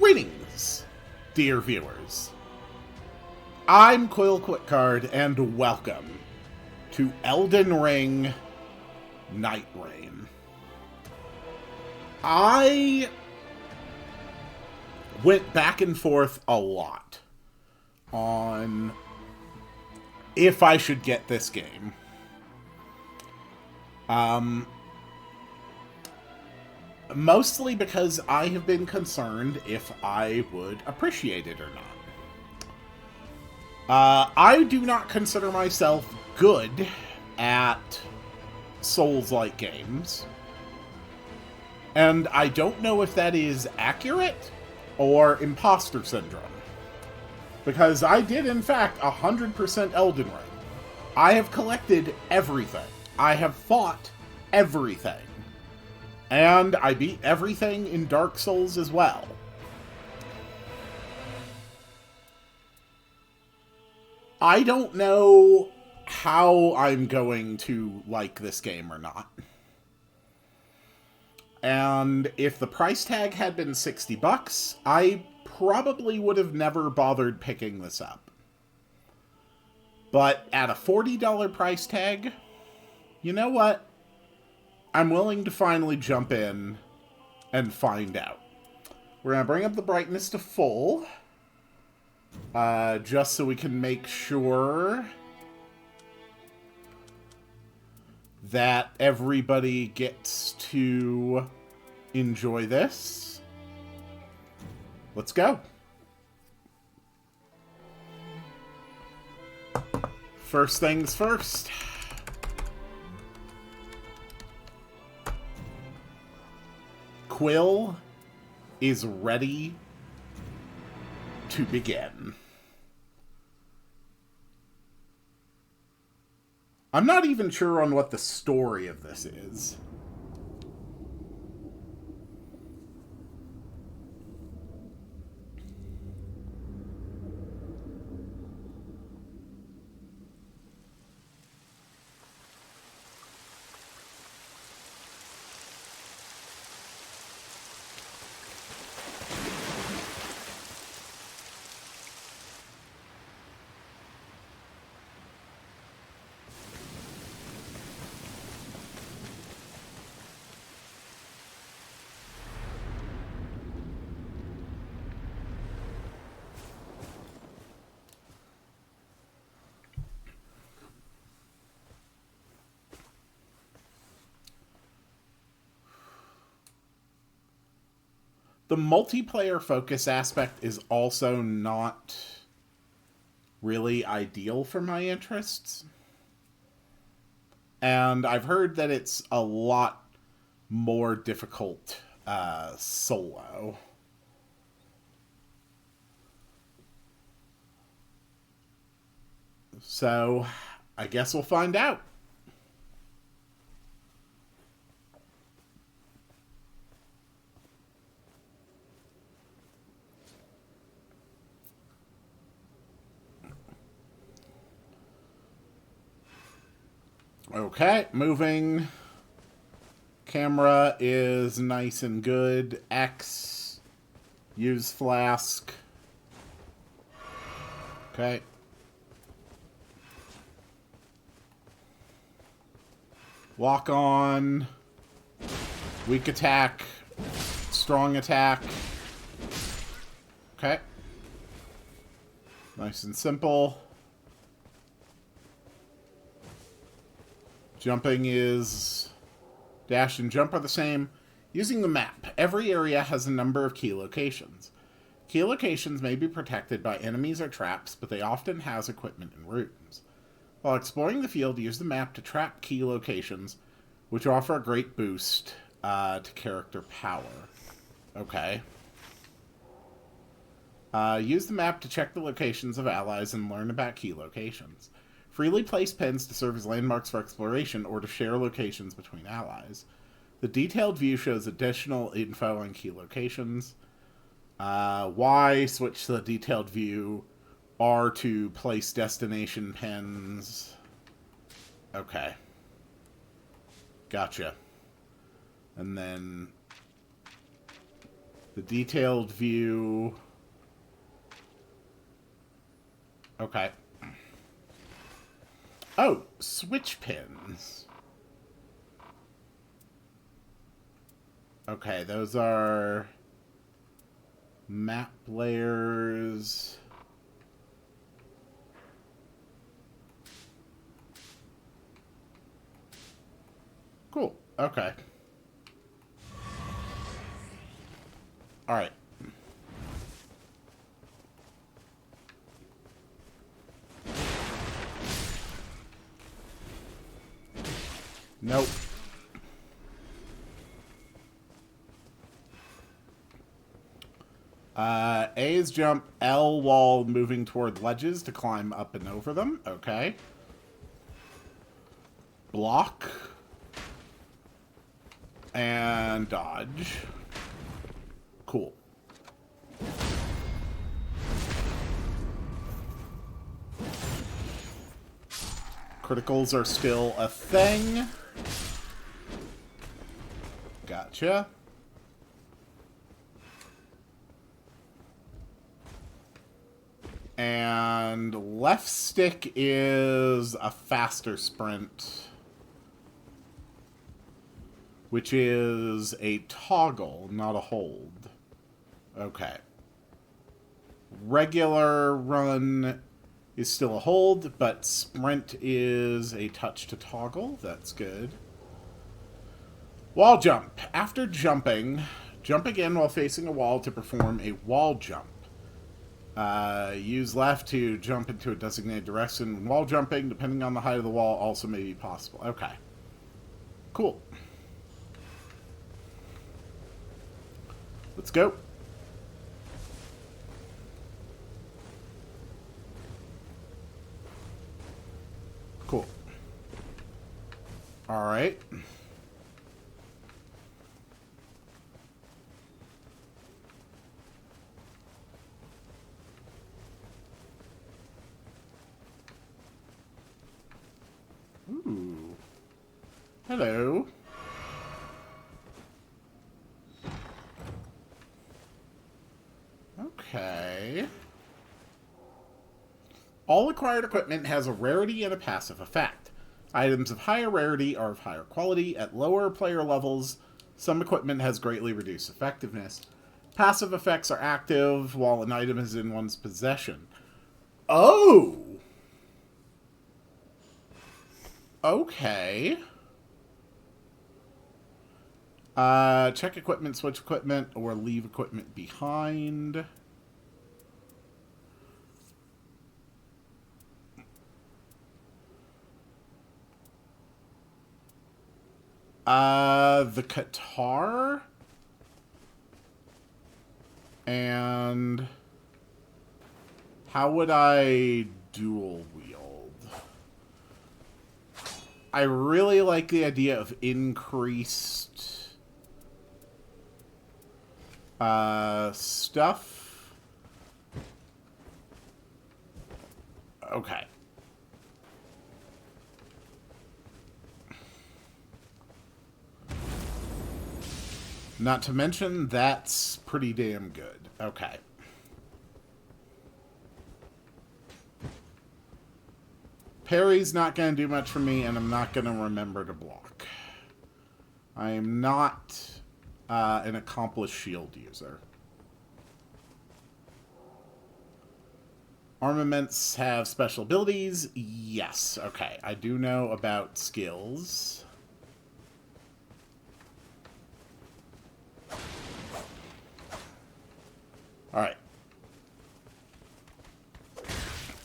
Greetings, dear viewers. I'm Quill Quickcard, and welcome to Elden Ring Nightreign. I went back and forth a lot on if I should get this game. Mostly because I have been concerned if I would appreciate it or not. I do not consider myself good at Souls-like games. And I don't know if that is accurate or imposter syndrome. Because I did, in fact, 100% Elden Ring. I have collected everything. I have fought everything. And I beat everything in Dark Souls as well. I don't know how I'm going to like this game or not. And if the price tag had been $60, I probably would have never bothered picking this up. But at a $40 price tag, you know what? I'm willing to finally jump in and find out. We're going to bring up the brightness to full. Just so we can make sure that everybody gets to enjoy this. Let's go. First things first. Quill is ready to begin. I'm not even sure on what the story of this is. The multiplayer focus aspect is also not really ideal for my interests. And I've heard that it's a lot more difficult solo. So, I guess we'll find out. Okay, moving. Camera is nice and good. X. Use flask. Okay. Walk on. Weak attack. Strong attack. Okay. Nice and simple. Jumping is... Dash and jump are the same. Using the map, every area has a number of key locations. Key locations may be protected by enemies or traps, but they often house equipment and rooms. While exploring the field, use the map to trap key locations, which offer a great boost to character power. Okay. Use the map to check the locations of allies and learn about key locations. Freely place pins to serve as landmarks for exploration or to share locations between allies. The detailed view shows additional info on key locations. Y, switch to the detailed view. R to place destination pins. Okay. Gotcha. And then The detailed view. Okay. Oh, switch pins. Okay, those are map layers. Cool. Okay. All right. Nope. A is jump, L while moving toward ledges to climb up and over them. Okay. Block. And dodge. Cool. Criticals are still a thing. Gotcha. And left stick is a faster sprint, which is a toggle, not a hold. Okay. Regular run is still a hold, but sprint is a touch to toggle. That's good. Wall jump. After jumping, jump again while facing a wall to perform a wall jump. Use left to jump into a designated direction. Wall jumping, depending on the height of the wall, also may be possible. Okay. Cool. Let's go. Cool. All right. Ooh. Hello. Okay. All acquired equipment has a rarity and a passive effect. Items of higher rarity are of higher quality. At lower player levels, some equipment has greatly reduced effectiveness. Passive effects are active while an item is in one's possession. Oh! Okay. Check equipment, switch equipment, or leave equipment behind. The guitar? And how would I dual wield? I really like the idea of increased stuff. Okay. Not to mention, that's pretty damn good. Okay. Parry's not going to do much for me, and I'm not going to remember to block. I am not an accomplished shield user. Armaments have special abilities? Yes. Okay, I do know about skills. Alright.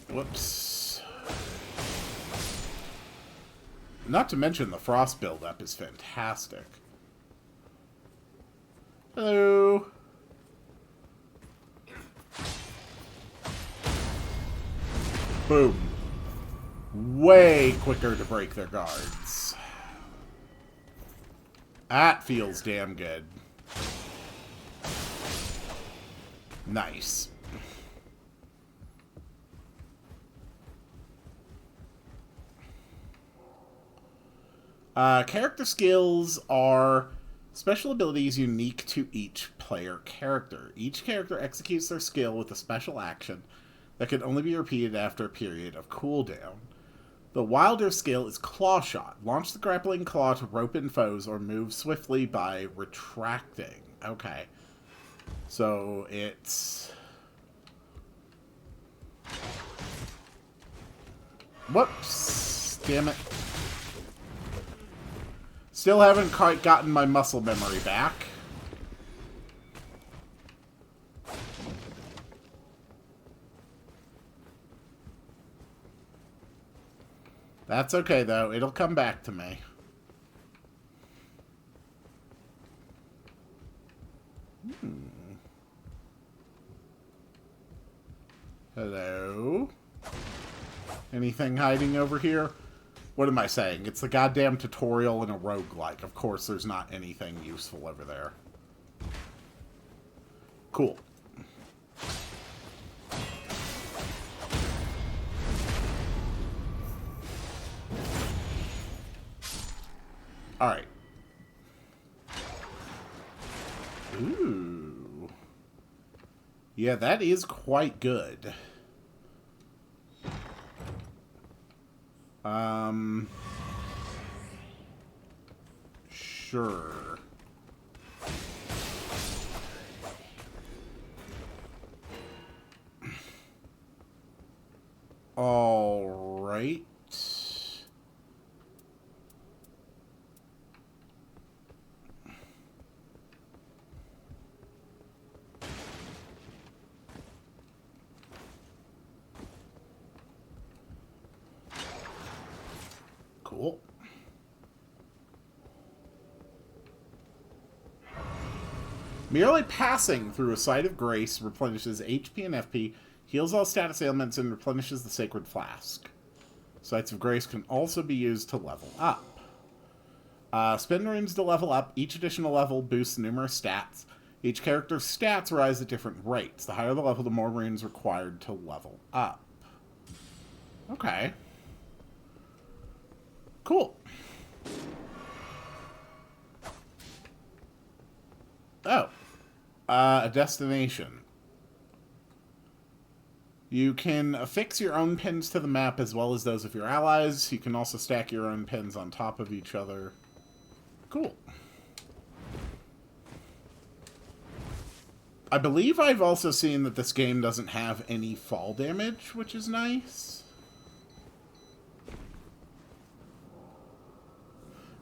Whoops. Not to mention the frost buildup is fantastic. Hello. Boom. Way quicker to break their guards. That feels damn good. Nice. Character skills are Special ability is unique to each player character. Each character executes their skill with a special action that can only be repeated after a period of cooldown. The Wilder skill is Claw Shot. Launch the grappling claw to rope in foes or move swiftly by retracting. Okay. So it's... Whoops. Damn it. Still haven't quite gotten my muscle memory back. That's okay, though. It'll come back to me. Hello? Anything hiding over here? What am I saying? It's the goddamn tutorial in a roguelike. Of course there's not anything useful over there. Cool. Alright. Ooh. Yeah, that is quite good. Sure. All right. Cool. Merely passing through a site of grace replenishes HP and FP, heals all status ailments, and replenishes the sacred flask. Sites of grace can also be used to level up. Spend runes to level up. Each additional level boosts numerous stats. Each character's stats rise at different rates. The higher the level, the more runes required to level up. Okay. Cool. Oh. A destination. You can affix your own pins to the map as well as those of your allies. You can also stack your own pins on top of each other. Cool. I believe I've also seen that this game doesn't have any fall damage, which is nice.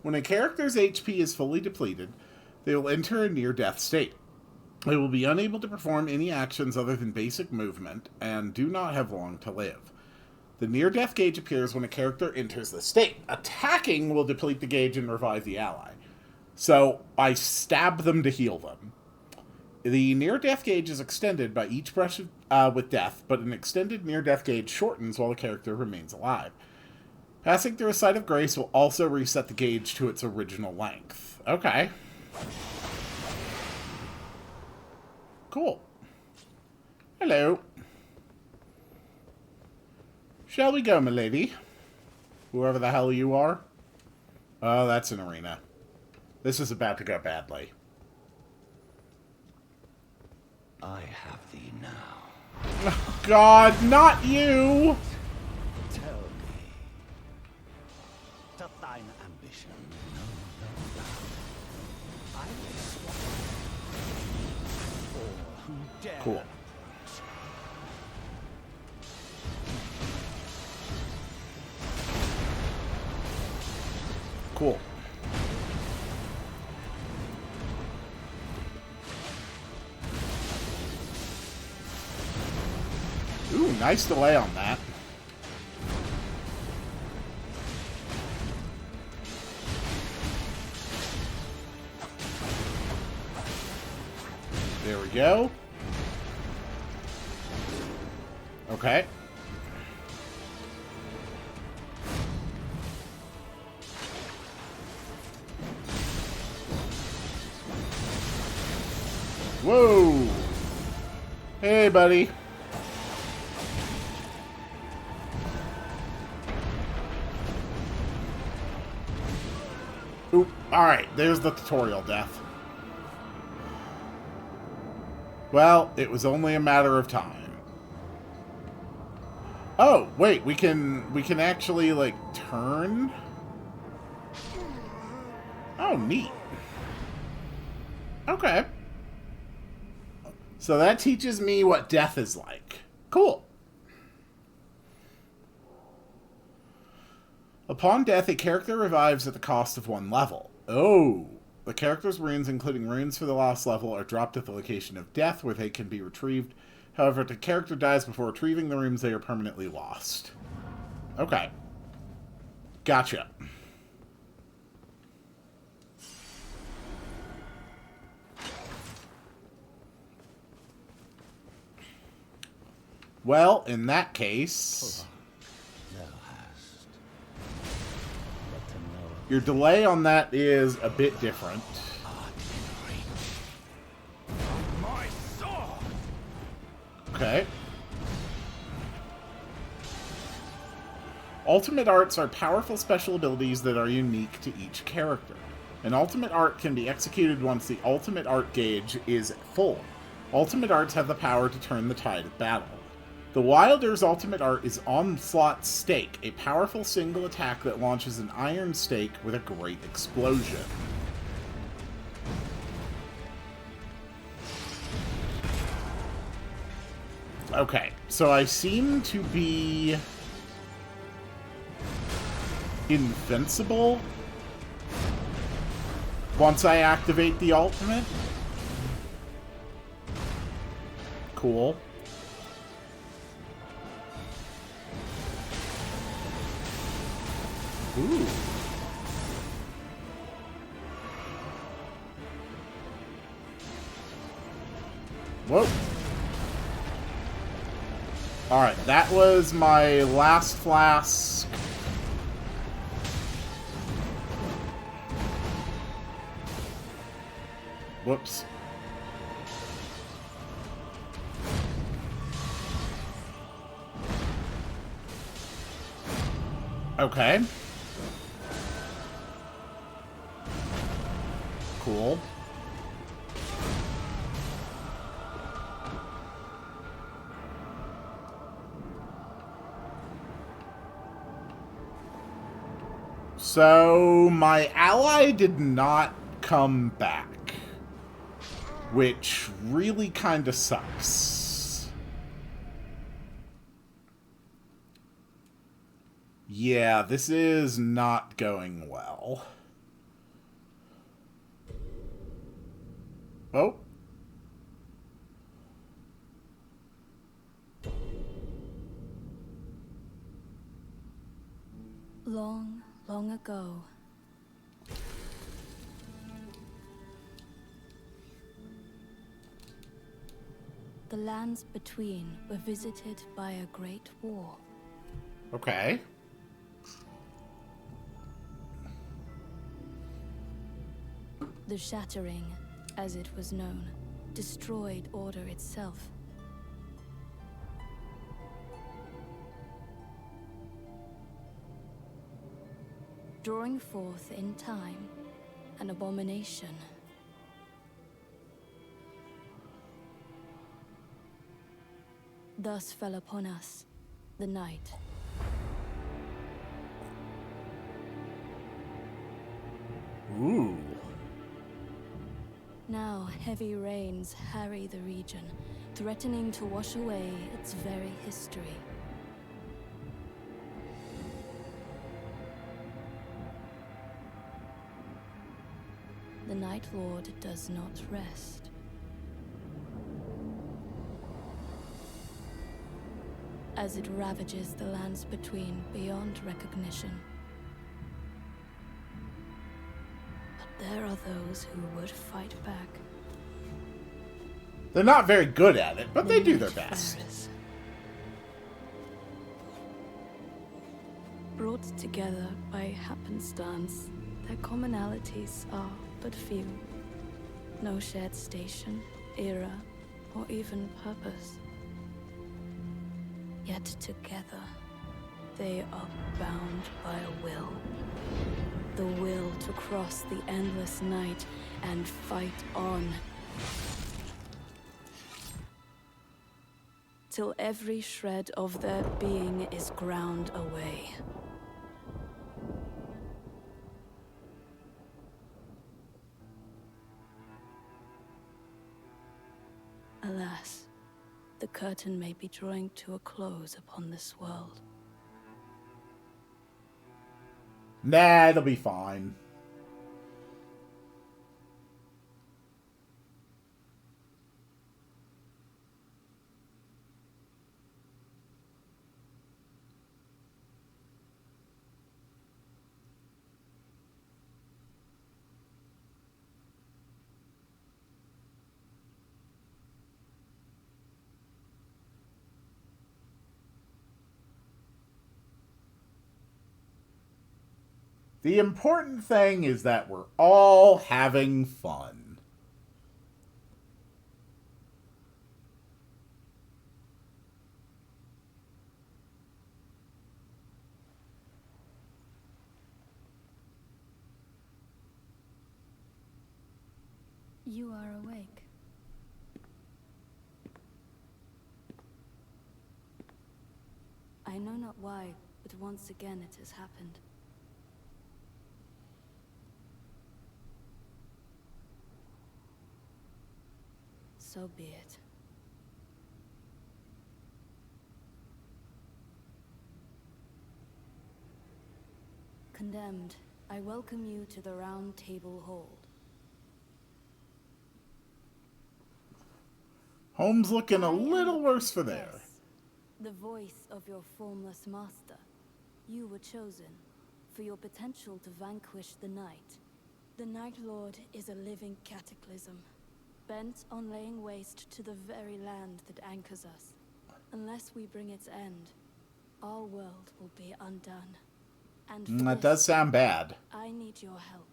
When a character's HP is fully depleted, they will enter a near-death state. They will be unable to perform any actions other than basic movement, and do not have long to live. The near-death gauge appears when a character enters the state. Attacking will deplete the gauge and revive the ally. So, I stab them to heal them. The near-death gauge is extended by each brush with death, but an extended near-death gauge shortens while the character remains alive. Passing through a site of grace will also reset the gauge to its original length. Okay. Cool. Hello. Shall we go, milady? Whoever the hell you are. Oh, that's an arena. This is about to go badly. I have thee now. Oh, God, not you! Tell me, doth thine ambition know no bounds? I will swallow all who dare. Cool. Cool. Ooh, nice delay on that. There we go. Okay. Whoa! Hey, buddy. Oop. Alright, there's the tutorial death. Well, it was only a matter of time. Oh, wait, we can actually, like, turn? Oh, neat. Okay. So that teaches me what death is like. Cool. Upon death, a character revives at the cost of 1 level. Oh. The character's runes, including runes for the last level, are dropped at the location of death, where they can be retrieved. However, if the character dies before retrieving the runes, they are permanently lost. Okay. Gotcha. Well, in that case... Your delay on that is a bit different. Okay. Ultimate arts are powerful special abilities that are unique to each character. An ultimate art can be executed once the ultimate art gauge is full. Ultimate arts have the power to turn the tide of battle. The Wilder's ultimate art is Onslaught Stake, a powerful single attack that launches an iron stake with a great explosion. Okay, so I seem to be invincible once I activate the ultimate. Cool. Ooh. Whoa. Alright, that was my last flask. Whoops. Okay. Cool. So, my ally did not come back, which really kind of sucks. Yeah, this is not going well. Oh. Long, long ago, the lands between were visited by a great war. Okay. The Shattering, as it was known, destroyed order itself. Drawing forth in time an abomination. Thus fell upon us the night. Ooh. Now heavy rains harry the region, threatening to wash away its very history. The Night Lord does not rest. As it ravages the lands between beyond recognition. But there are those who would fight back. They're not very good at it, but they do their best. Brought together by happenstance, their commonalities are but few. No shared station, era, or even purpose. Yet together, they are bound by a will. The will to cross the endless night and fight on. till every shred of their being is ground away. Alas, the curtain may be drawing to a close upon this world. Nah, it'll be fine. The important thing is that we're all having fun. You are awake. I know not why, but once again it has happened. So be it. Condemned, I welcome you to the Round Table Hold. Home's looking a little worse for there. Yes, the voice of your formless master. You were chosen for your potential to vanquish the Night. The Night Lord is a living cataclysm, bent on laying waste to the very land that anchors us. Unless we bring its end, our world will be undone. And for That does sound bad. I need your help.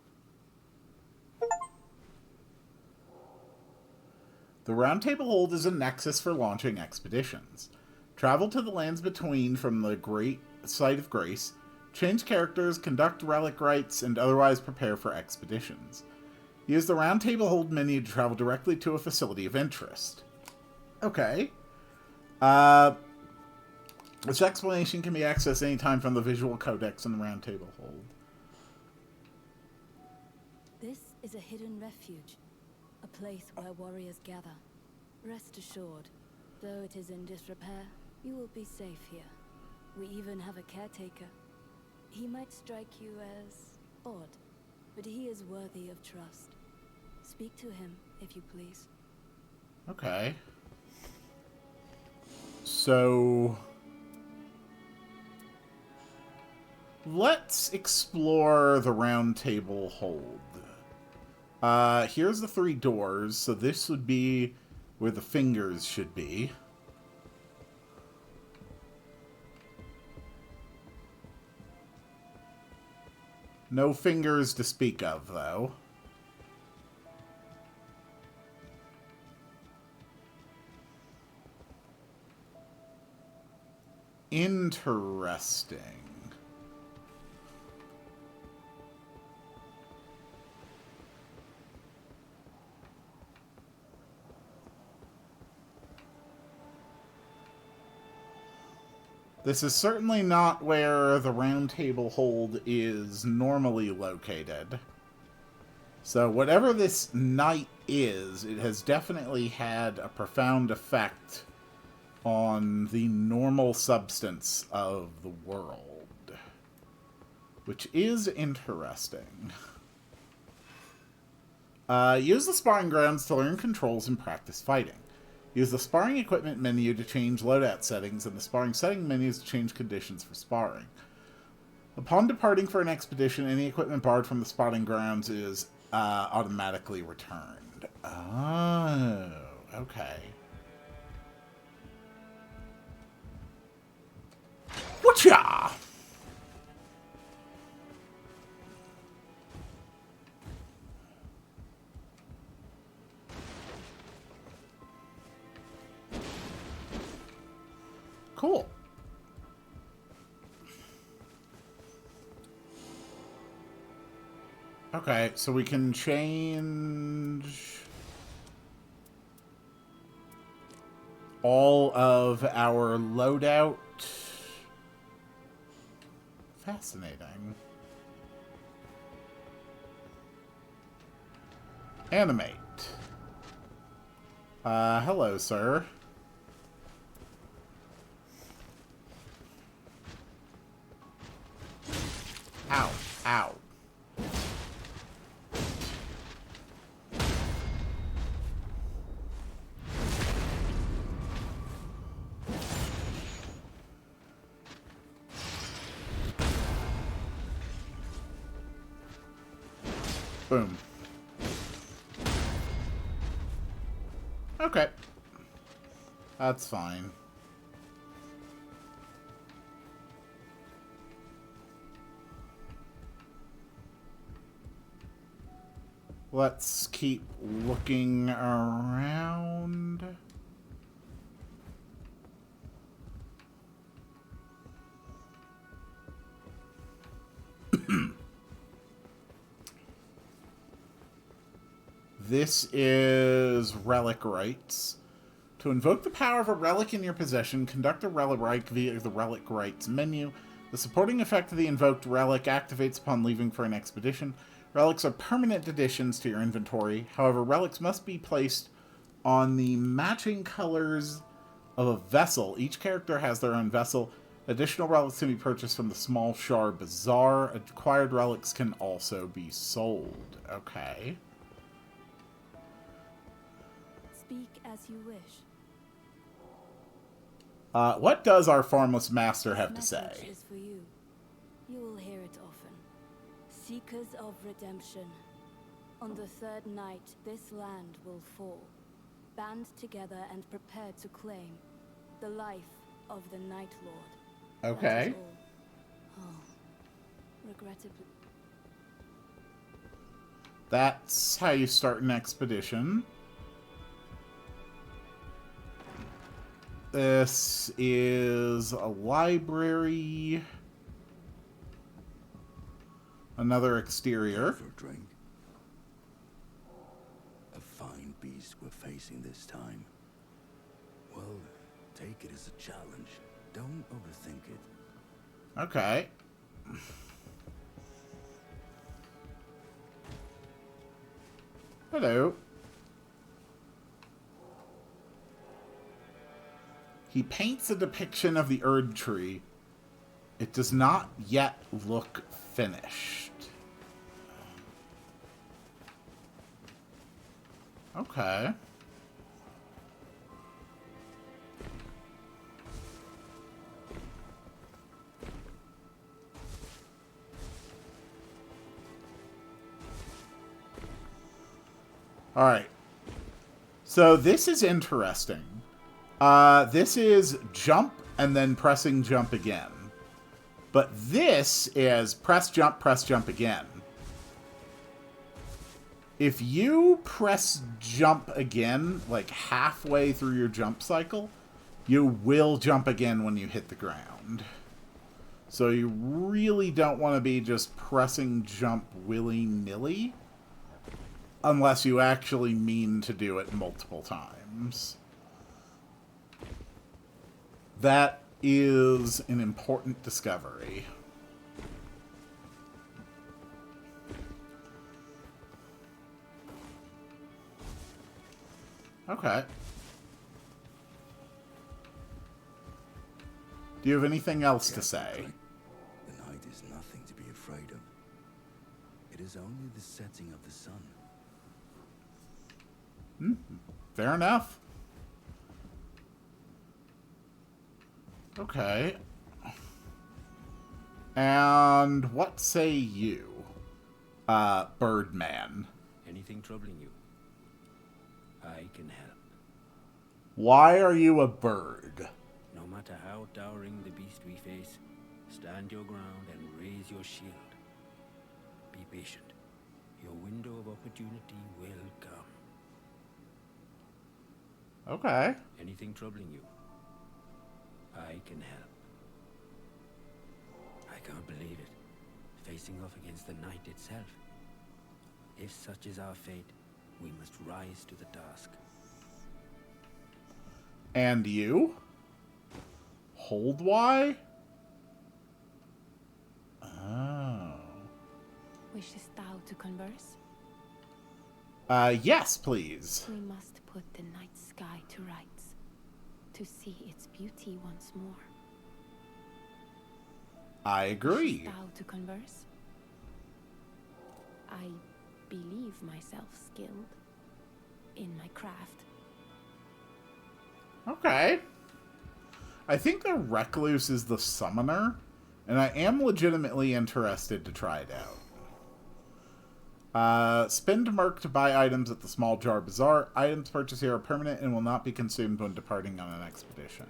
The Round Table Hold is a nexus for launching expeditions. Travel to the lands between from the Great Site of Grace, change characters, conduct relic rites, and otherwise prepare for expeditions. Use the Round Table Hold menu to travel directly to a facility of interest. Okay. This explanation can be accessed anytime from the visual codex in the Round Table Hold. This is a hidden refuge, a place where warriors gather. Rest assured, though it is in disrepair, you will be safe here. We even have a caretaker. He might strike you as odd, but he is worthy of trust. Speak to him, if you please. Okay. So let's explore the Round Table Hold. Here's the 3 doors, so this would be where the fingers should be. No fingers to speak of, though. Interesting. This is certainly not where the Round Table Hold is normally located. So whatever this night is, it has definitely had a profound effect on the normal substance of the world. Which is interesting. Use the sparring grounds to learn controls and practice fighting. Use the sparring equipment menu to change loadout settings, and the sparring setting menus to change conditions for sparring. Upon departing for an expedition, any equipment borrowed from the sparring grounds is automatically returned. Oh, okay. Whatcha? Cool. Okay, so we can change all of our loadout. Fascinating. Animate. Hello, sir. Ow. Ow. Boom. Okay. That's fine. Let's keep looking around. This is relic rites. To invoke the power of a relic in your possession, conduct a relic rite via the relic rites menu. The supporting effect of the invoked relic activates upon leaving for an expedition. Relics are permanent additions to your inventory. However, relics must be placed on the matching colors of a vessel. Each character has their own vessel. Additional relics can be purchased from the Small Shar Bazaar. Acquired relics can also be sold. Okay. Speak as you wish. What does our Formless Master have to This say? message is for you. You will hear it often. Seekers of redemption. On the third night, this land will fall. Band together and prepare to claim the life of the Night Lord. Okay. That is all. Oh, regrettably. That's how you start an expedition. This is a library. Another exterior. For a drink. A fine beast we're facing this time. Well, take it as a challenge. Don't overthink it. Okay. Hello. He paints a depiction of the Erd tree. It does not yet look finished. Okay. All right. So this is interesting. This is jump and then pressing jump again. But this is press jump again. If you press jump again, like halfway through your jump cycle, you will jump again when you hit the ground. So you really don't want to be just pressing jump willy-nilly, unless you actually mean to do it multiple times. That is an important discovery. Okay. Do you have anything else to say? The night is nothing to be afraid of. It is only the setting of the sun. Fair enough. Okay. And what say you, Birdman? Anything troubling you? I can help. Why are you a bird? No matter how towering the beast we face, stand your ground and raise your shield. Be patient. Your window of opportunity will come. Okay. Anything troubling you? I can help. I can't believe it. Facing off against the night itself. If such is our fate, we must rise to the task. And you? Hold Y? Oh. Wishes thou to converse? Yes, please. We must put the night sky to rights, to see its beauty once more. I agree. Wishes thou to converse? I believe myself skilled in my craft. Okay. I think the Recluse is the summoner, and I am legitimately interested to try it out. Spend Merc to buy items at the Small Jar Bazaar. Items purchased here are permanent and will not be consumed when departing on an expedition.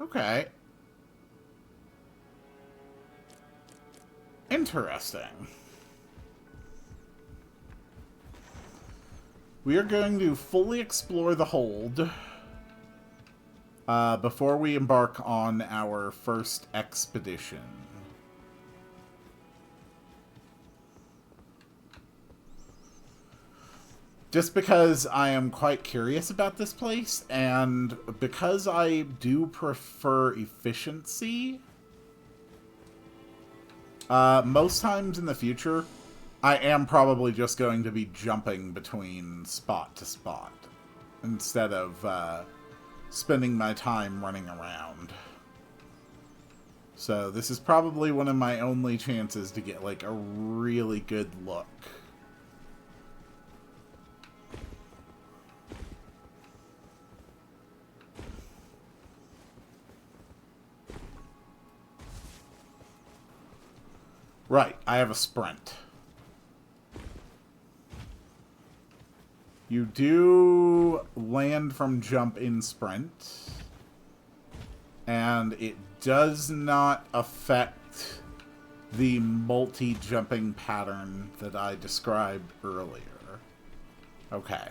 Okay. Interesting. We are going to fully explore the hold before we embark on our first expedition. Just because I am quite curious about this place, and because I do prefer efficiency, most times in the future, I am probably just going to be jumping between spot to spot instead of spending my time running around. So this is probably one of my only chances to get like a really good look. Right, I have a sprint. You do land from jump in sprint, and it does not affect the multi-jumping pattern that I described earlier. Okay.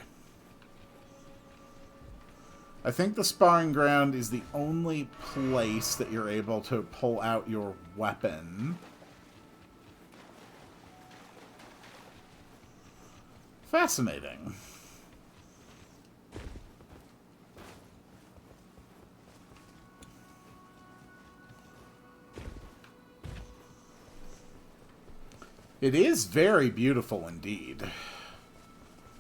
I think the sparring ground is the only place that you're able to pull out your weapon. Fascinating. It is very beautiful indeed.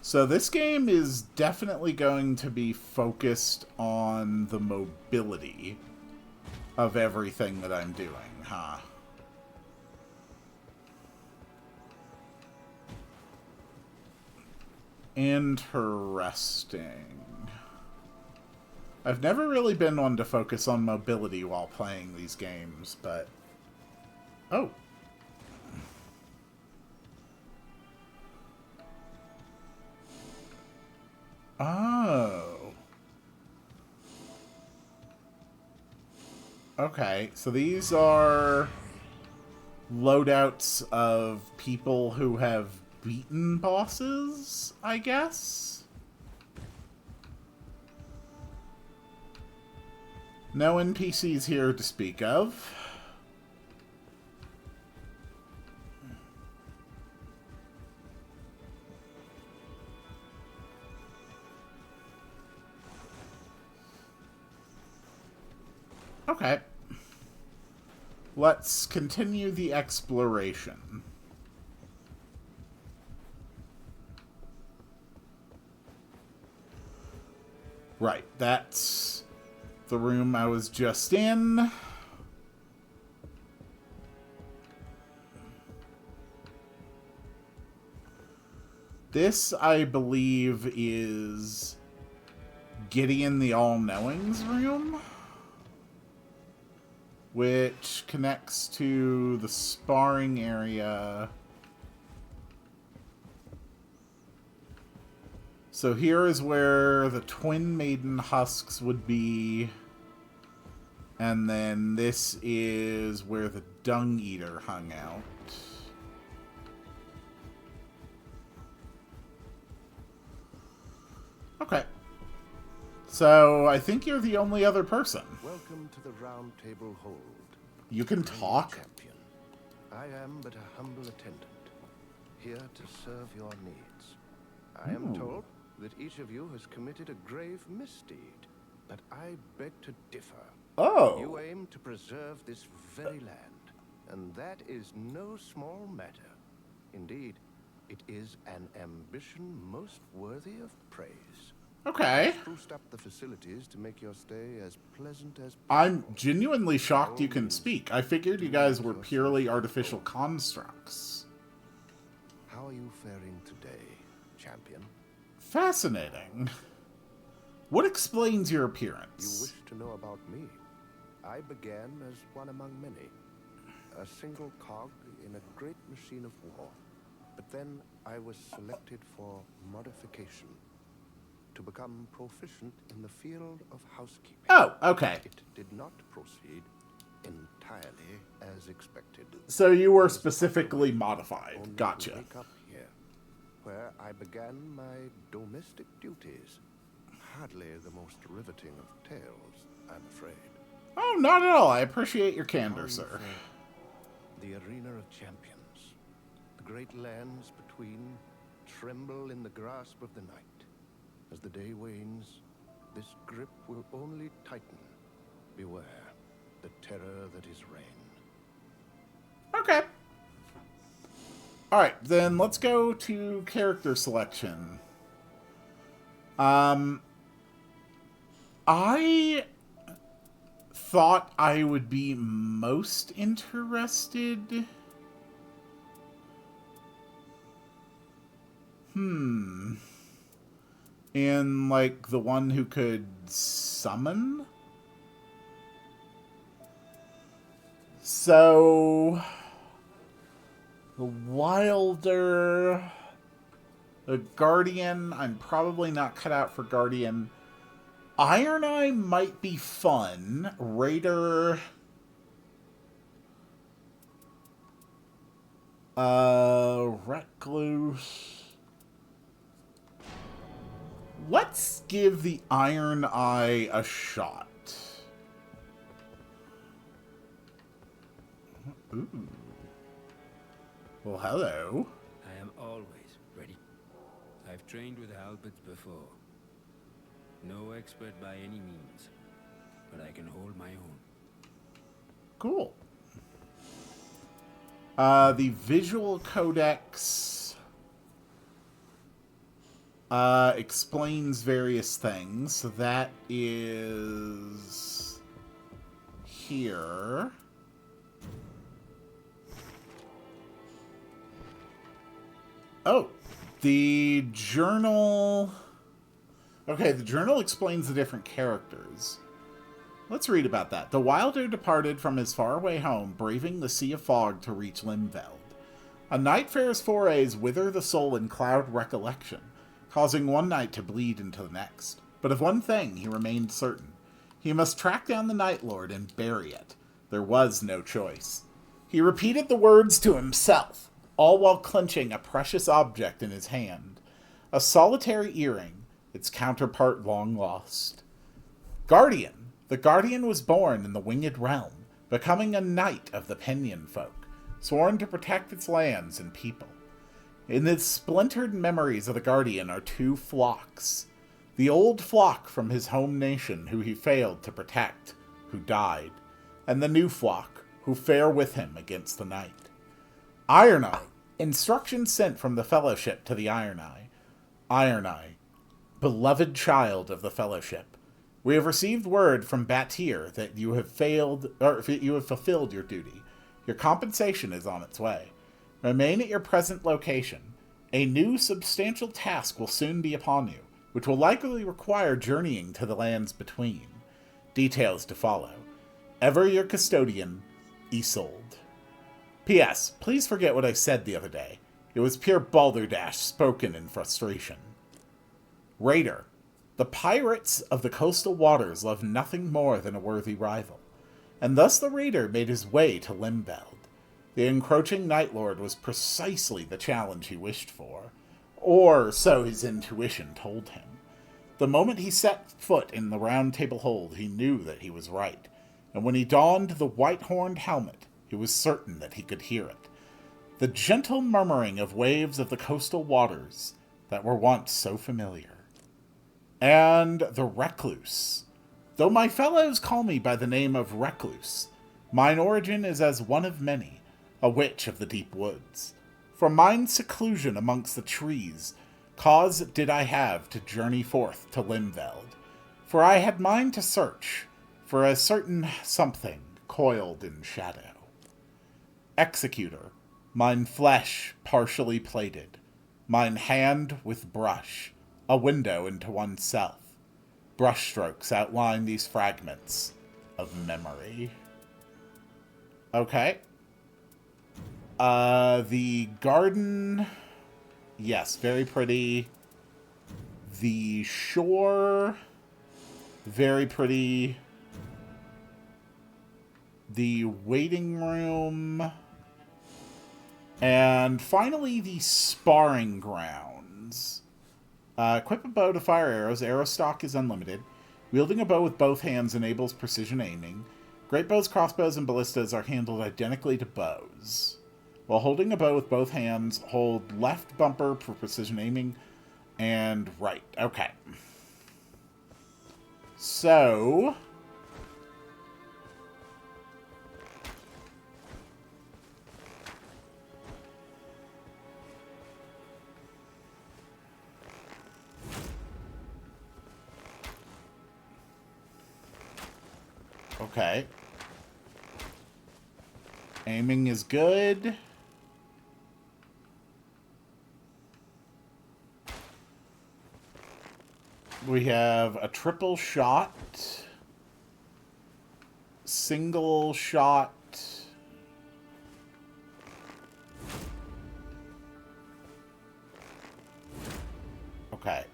So this game is definitely going to be focused on the mobility of everything that I'm doing, huh? Interesting. I've never really been one to focus on mobility while playing these games, but... Oh. Oh. Okay, so these are loadouts of people who have beaten bosses, I guess? No NPCs here to speak of. Okay. Let's continue the exploration. Right, that's the room I was just in. This, I believe, is Gideon the All-Knowing's room, which connects to the sparring area. So here is where the Twin Maiden husks would be, and then this is where the Dung Eater hung out. Okay. So I think you're the only other person. Welcome to the Round Table Hold. You can talk? Champion. I am but a humble attendant, here to serve your needs. I am told that each of you has committed a grave misdeed, but I beg to differ. Oh. You aim to preserve this very land, and that is no small matter. Indeed, it is an ambition most worthy of praise. Okay. Spruced up the facilities to make your stay as pleasant as possible. I'm genuinely shocked you can speak. I figured you guys were purely artificial constructs. How are you faring today, champion? Fascinating. What explains your You appearance? wish to know about me? I began as one among many, a single cog in a great machine of war. But then I was selected for modification, to become proficient in the field of housekeeping. Oh, okay. It did not proceed entirely as expected. So you were specifically modified. Only to Gotcha. wake up here, where I began my domestic duties. Hardly the most riveting of tales, I'm afraid. Oh, not at all. I appreciate your candor, How you sir. fare. The arena of champions. The great lands between tremble in the grasp of the night. As the day wanes, this grip will only tighten. Beware the terror that is rain. Okay. Alright, then let's go to character selection. I thought I would be most interested... in, like, the one who could summon? So... the Wilder... the Guardian, I'm probably not cut out for Guardian. Iron Eye might be fun. Raider... Recluse... Let's give the Iron Eye a shot. Ooh. Well, hello. I am always ready. I've trained with halberds before. No expert by any means, but I can hold my own. Cool. The visual codex explains various things. So that is here. Oh, the journal. Okay, the journal explains the different characters. Let's read about that. The Wilder departed from his faraway home, braving the sea of fog to reach Limveld. A Nightfare's forays wither the soul in cloud recollection, causing one night to bleed into the next. But of one thing he remained certain. He must track down the Night Lord and bury it. There was no choice. He repeated the words to himself, all while clenching a precious object in his hand. A solitary earring, its counterpart long lost. Guardian. The Guardian was born in the Winged Realm, becoming a knight of the Pinion Folk, sworn to protect its lands and people. In the splintered memories of the Guardian are two flocks. The old flock from his home nation, who he failed to protect, who died, and the new flock, who fare with him against the night. Iron Eye. Instructions sent from the Fellowship to the Iron Eye. Iron Eye. Beloved child of the Fellowship. We have received word from Batir that you have fulfilled your duty. Your compensation is on its way. Remain at your present location. A new substantial task will soon be upon you, which will likely require journeying to the lands between. Details to follow. Ever your custodian, Isolde. P.S. Please forget what I said the other day. It was pure balderdash spoken in frustration. Raider. The pirates of the coastal waters love nothing more than a worthy rival, and thus the raider made his way to Limveld. The encroaching Night Lord was precisely the challenge he wished for, or so his intuition told him. The moment he set foot in the Round Table Hold, he knew that he was right, and when he donned the white-horned helmet, he was certain that he could hear it. The gentle murmuring of waves of the coastal waters that were once so familiar. And the Recluse. Though my fellows call me by the name of Recluse, mine origin is as one of many, a witch of the deep woods. From mine seclusion amongst the trees, cause did I have to journey forth to Limveld, for I had mind to search for a certain something coiled in shadow. Executor, mine flesh partially plated, mine hand with brush, a window into oneself. Brushstrokes outline these fragments of memory. Okay. The garden, yes, very pretty. The shore, very pretty. The waiting room. And finally, the sparring grounds. Equip a bow to fire arrows. Arrow stock is unlimited. Wielding a bow with both hands enables precision aiming. Great bows, crossbows, and ballistas are handled identically to bows. While holding a bow with both hands, hold left bumper for precision aiming and right. Okay. So... okay. Aiming is good. We have a triple shot. Single shot. Okay.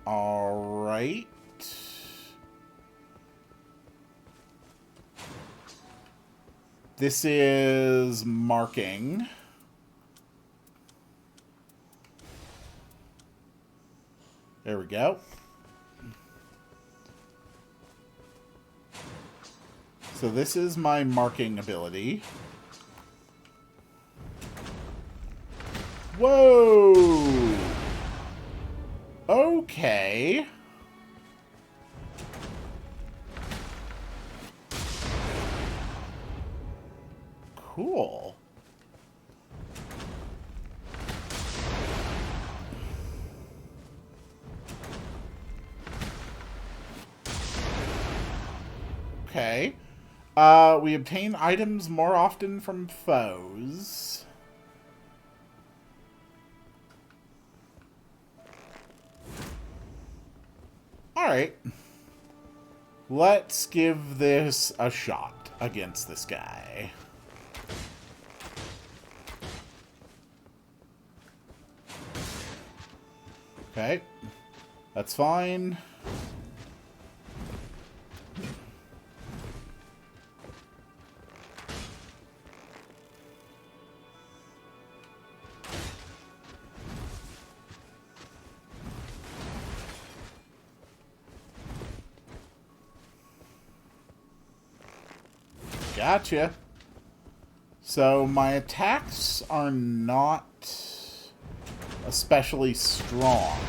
All right. This is marking. There we go. So this is my marking ability. Whoa! Okay. Cool. Okay. We obtain items more often from foes. Alright. Let's give this a shot against this guy. Okay. That's fine. Gotcha. So my attacks are not especially strong.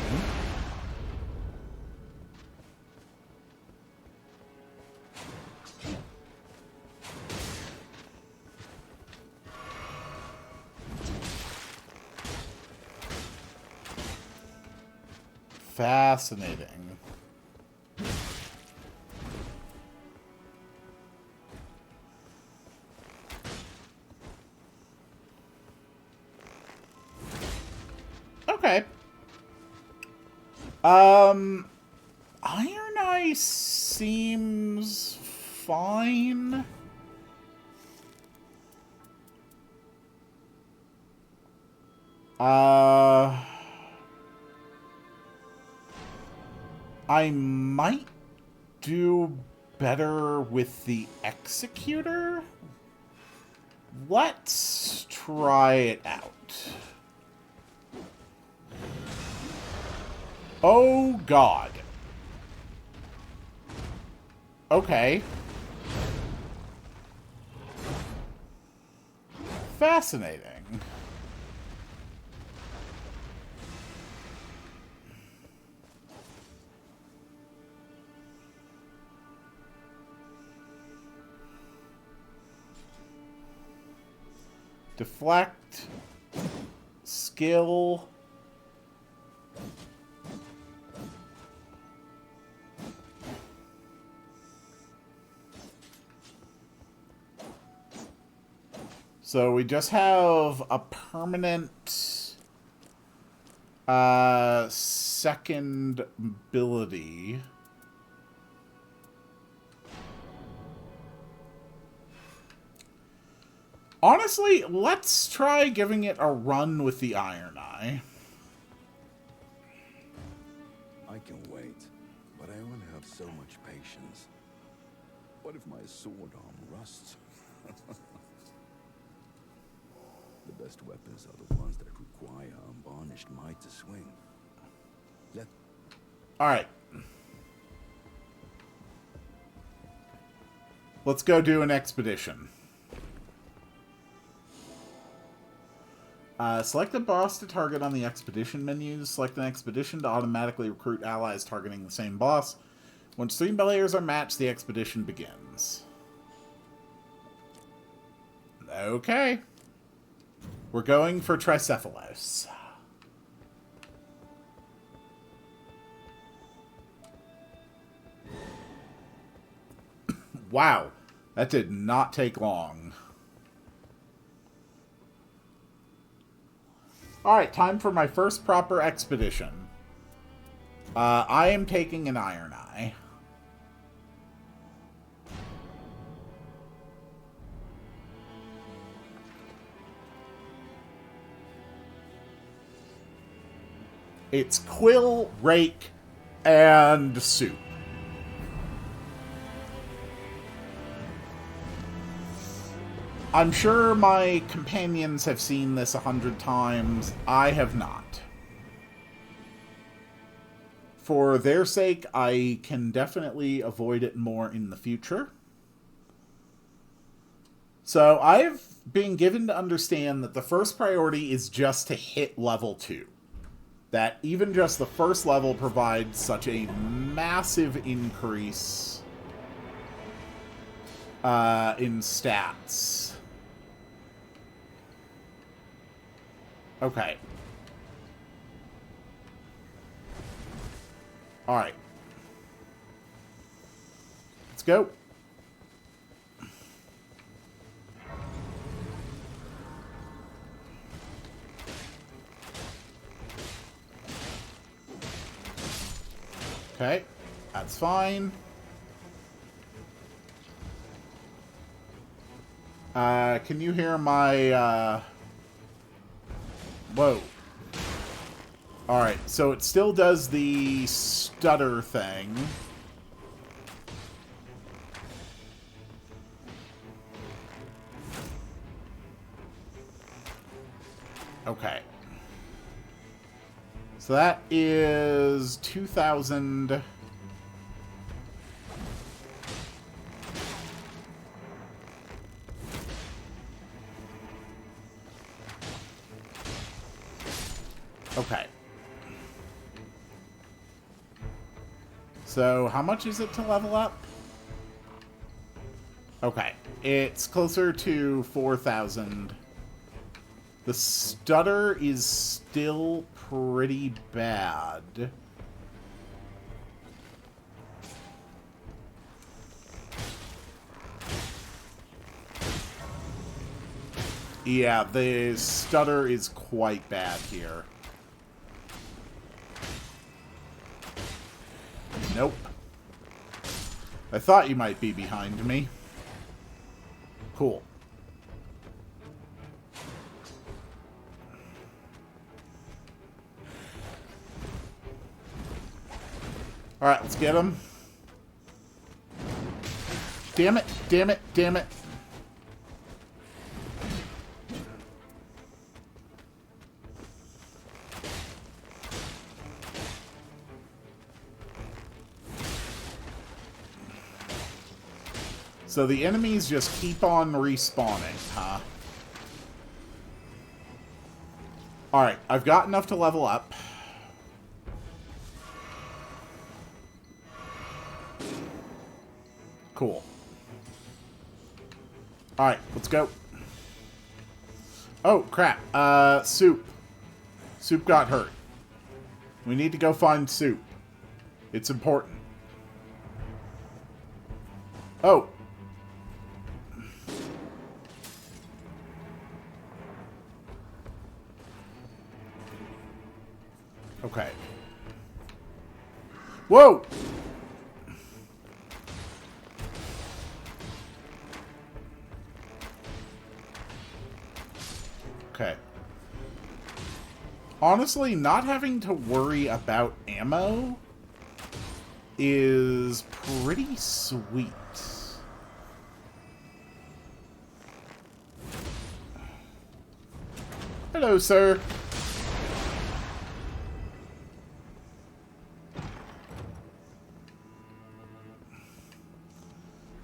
Fascinating. Okay. Iron Eye seems fine. I might do better with the Executor. Let's try it out. Oh, God. Okay. Fascinating. Deflect. Skill. So we just have a permanent second ability. Honestly, let's try giving it a run with the Iron Eye. I can wait, but I only have so much patience. What if my sword arm rusts? The best weapons are the ones that require unvarnished might to swing. Alright. Let's go do an expedition. Select a boss to target on the expedition menu. Select an expedition to automatically recruit allies targeting the same boss. Once 3 players are matched, the expedition begins. Okay. We're going for Tricephalos. Wow. That did not take long. Alright, time for my first proper expedition. I am taking an Iron Eye. It's Quill, Rake, and Soup. I'm sure my companions have seen this 100 times. I have not. For their sake, I can definitely avoid it more in the future. So I've been given to understand that the first priority is just to hit level 2. That even just the first level provides such a massive increase in stats. Okay. Alright. Let's go. Okay, that's fine. Can you hear my, Whoa. Alright, so it still does the stutter thing. Okay. So that is 2,000. Okay. So how much is it to level up? Okay. It's closer to 4,000. The stutter is still pretty bad. Yeah, the stutter is quite bad here. Nope. I thought you might be behind me. Cool. Alright, let's get him. Damn it, damn it, damn it. So the enemies just keep on respawning, huh? Alright, I've got enough to level up. Cool. Alright, let's go. Oh, crap. Soup. Soup got hurt. We need to go find Soup. It's important. Oh. Okay. Whoa! Okay. Honestly, not having to worry about ammo is pretty sweet. Hello, sir.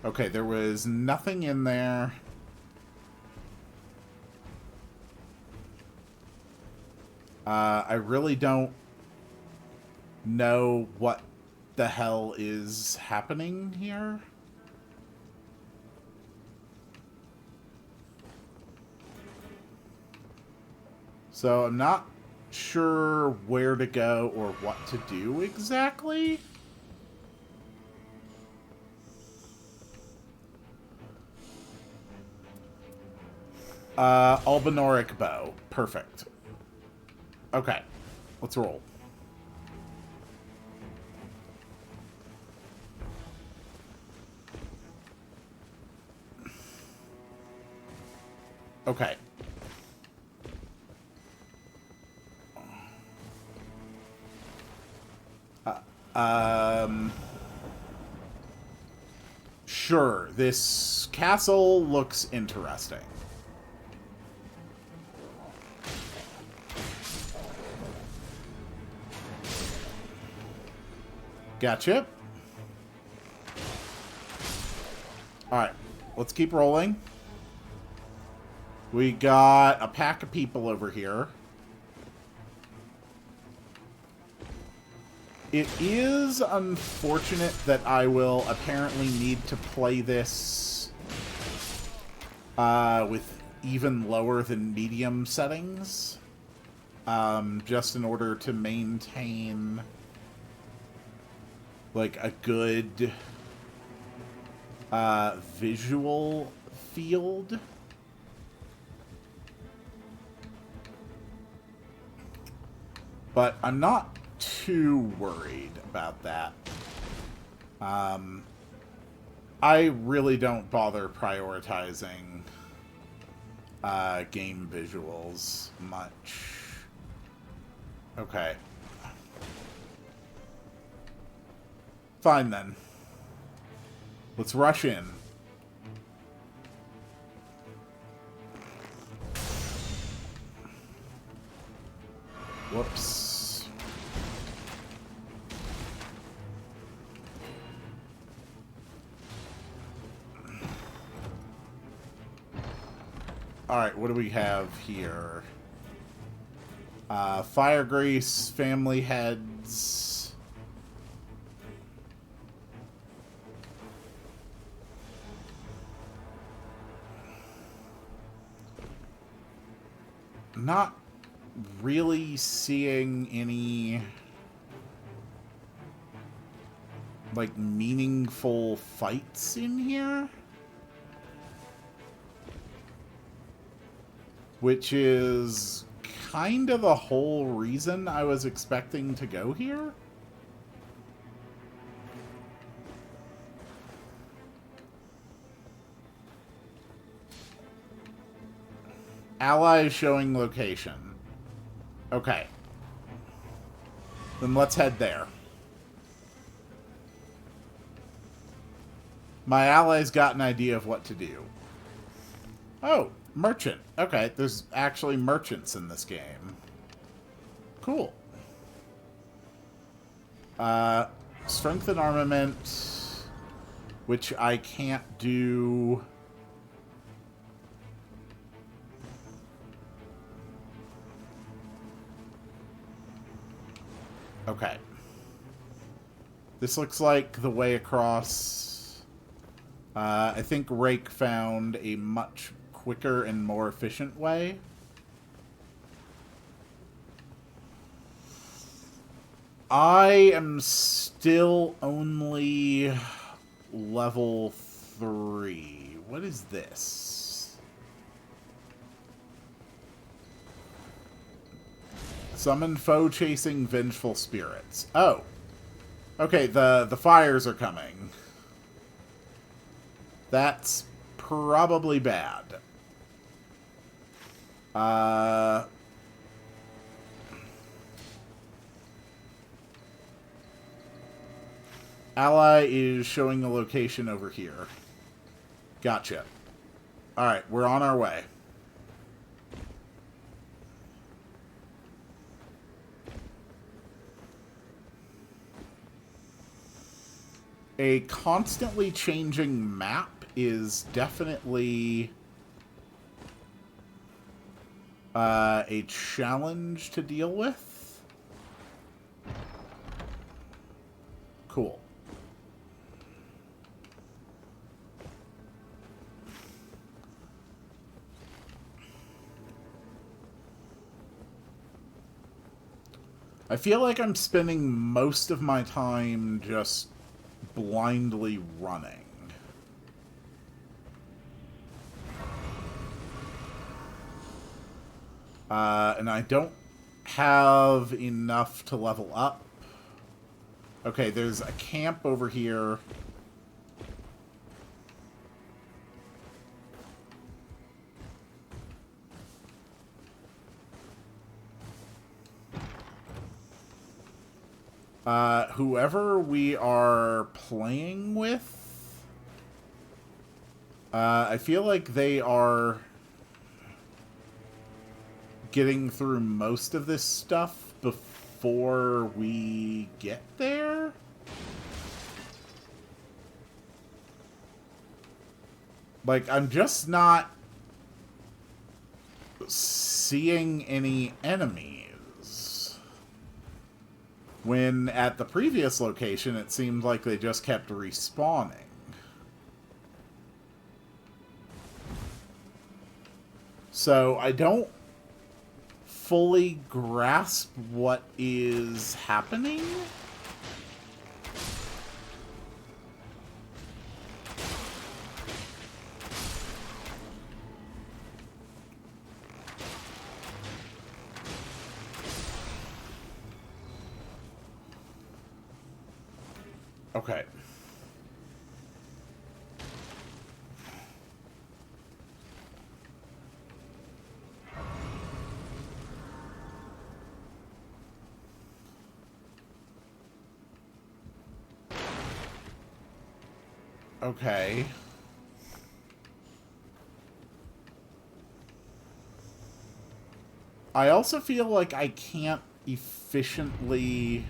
Okay, there was nothing in there. I really don't know what the hell is happening here. So I'm not sure where to go or what to do exactly. Albinoric bow. Perfect. Okay. Let's roll. Okay. Sure. This castle looks interesting. Gotcha. Alright. Let's keep rolling. We got a pack of people over here. It is unfortunate that I will apparently need to play this with even lower than medium settings. Just in order to maintain like a good visual field. But I'm not too worried about that. I really don't bother prioritizing game visuals much. Okay. Fine then. Let's rush in. Whoops. Alright, what do we have here? Fire grease, family heads. Not really seeing any like meaningful fights in here, which is kind of the whole reason I was expecting to go here. Allies showing location. Okay. Then let's head there. My allies got an idea of what to do. Oh, merchant. Okay, there's actually merchants in this game. Cool. Strength and armament, which I can't do. Okay. This looks like the way across. I think Rake found a much quicker and more efficient way. I am still only level 3. What is this? Summon foe chasing vengeful spirits. Oh. Okay, the fires are coming. That's probably bad. Ally is showing the location over here. Gotcha. Alright, we're on our way. A constantly changing map is definitely a challenge to deal with. Cool. I feel like I'm spending most of my time just blindly running. And I don't have enough to level up. Okay, there's a camp over here. Whoever we are playing with, I feel like they are getting through most of this stuff before we get there. Like, I'm just not seeing any enemies. When at the previous location, it seemed like they just kept respawning. So I don't fully grasp what is happening. Okay. Okay. I also feel like I can't efficiently...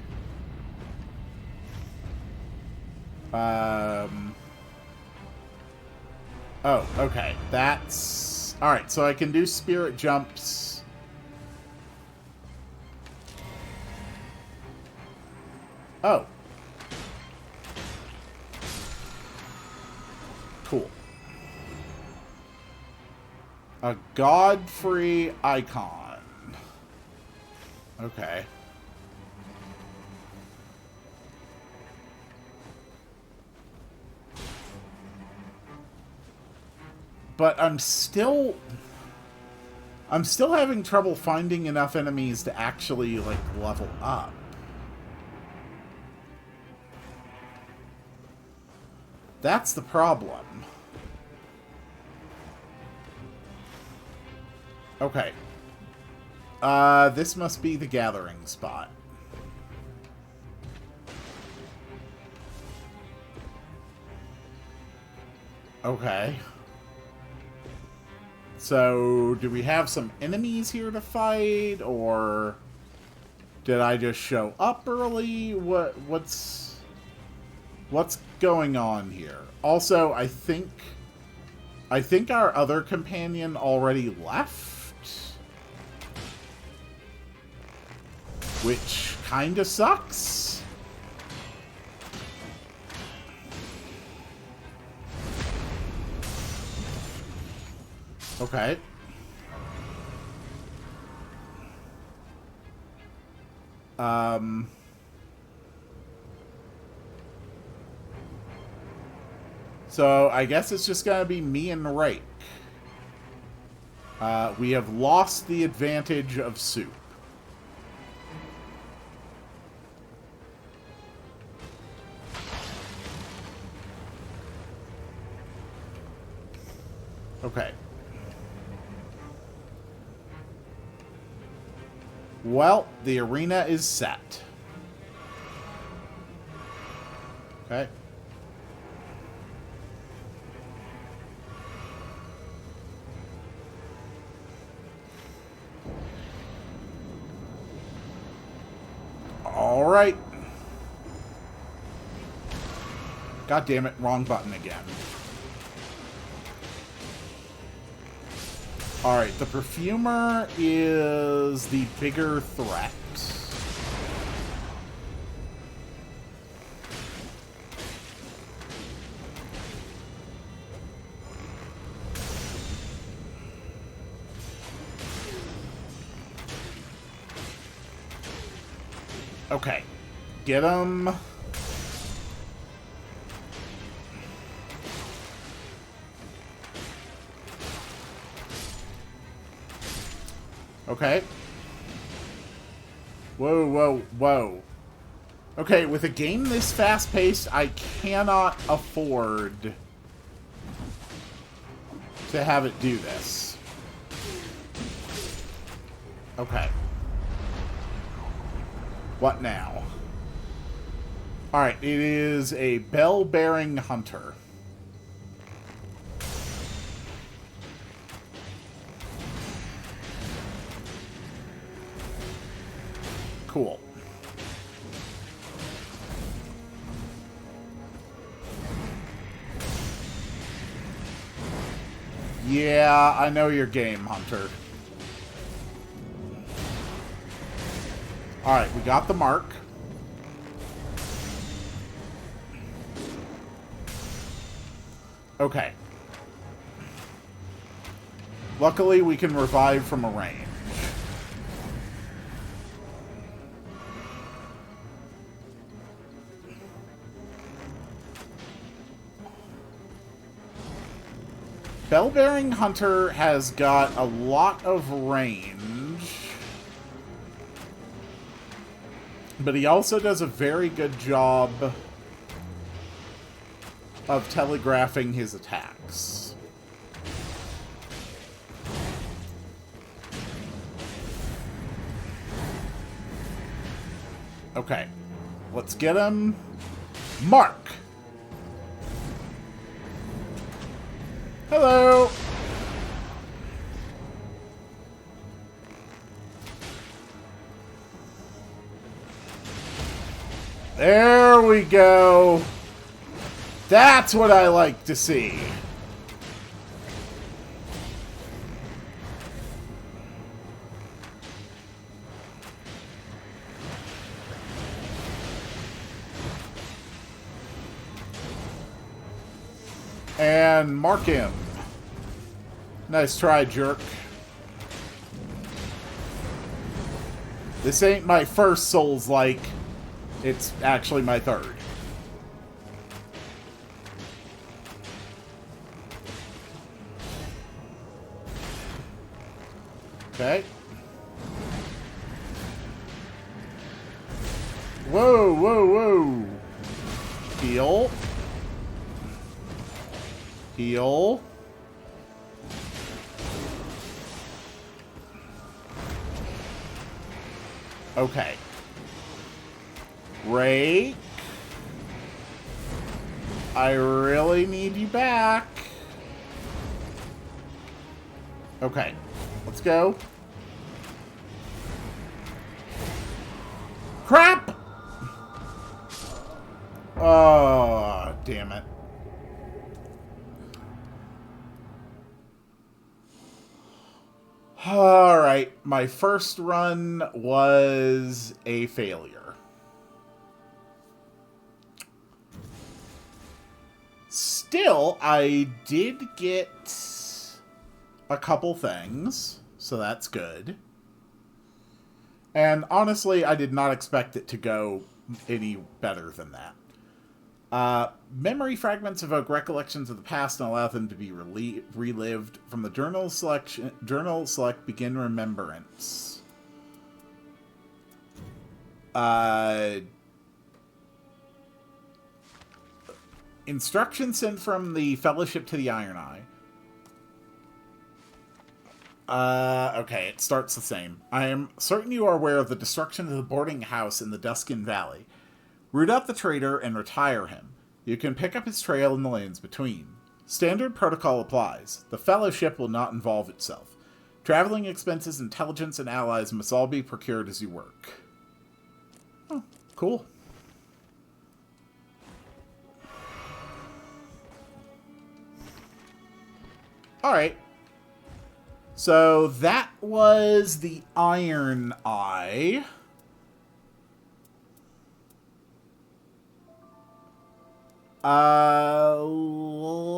Oh, okay. That's... Alright, so I can do spirit jumps. Oh. Cool. A God-free icon. Okay. But I'm still having trouble finding enough enemies to actually, like, level up. That's the problem. Okay. This must be the gathering spot. Okay. So, do we have some enemies here to fight, or did I just show up early? What's going on here? Also, I think our other companion already left, which kinda sucks. Okay. So I guess it's just gonna be me and Rake. We have lost the advantage of soup. Okay. Well, the arena is set. Okay. All right. God damn it, wrong button again. All right, the perfumer is the bigger threat. Okay. Get him. Okay. Whoa, whoa, whoa. Okay, with a game this fast-paced, I cannot afford to have it do this. Okay. What now? Alright, it is a bell-bearing hunter. Cool. Yeah, I know your game, Hunter. Alright, we got the mark. Okay. Luckily, we can revive from a range. Bell-bearing Hunter has got a lot of range, but he also does a very good job of telegraphing his attacks. Okay, let's get him. Mark! Hello! There we go! That's what I like to see! And mark him. Nice try, jerk. This ain't my first Souls-like. It's actually my third. Okay. Whoa, whoa, whoa. Heal. Heal. Okay. Rake. I really need you back. Okay. Let's go. Crap! Oh, damn it. Alright, my first run was a failure. still, I did get a couple things, so that's good. And honestly, I did not expect it to go any better than that. Memory fragments evoke recollections of the past and allow them to be relived. From the journal select begin remembrance. Instructions sent from the Fellowship to the Iron Eye. Okay, it starts the same. I am certain you are aware of the destruction of the boarding house in the Duskin Valley. Root out the traitor and retire him. You can pick up his trail in the lands between. Standard protocol applies. The Fellowship will not involve itself. Traveling expenses, intelligence, and allies must all be procured as you work. Oh, cool. Alright. So that was the Iron Eye.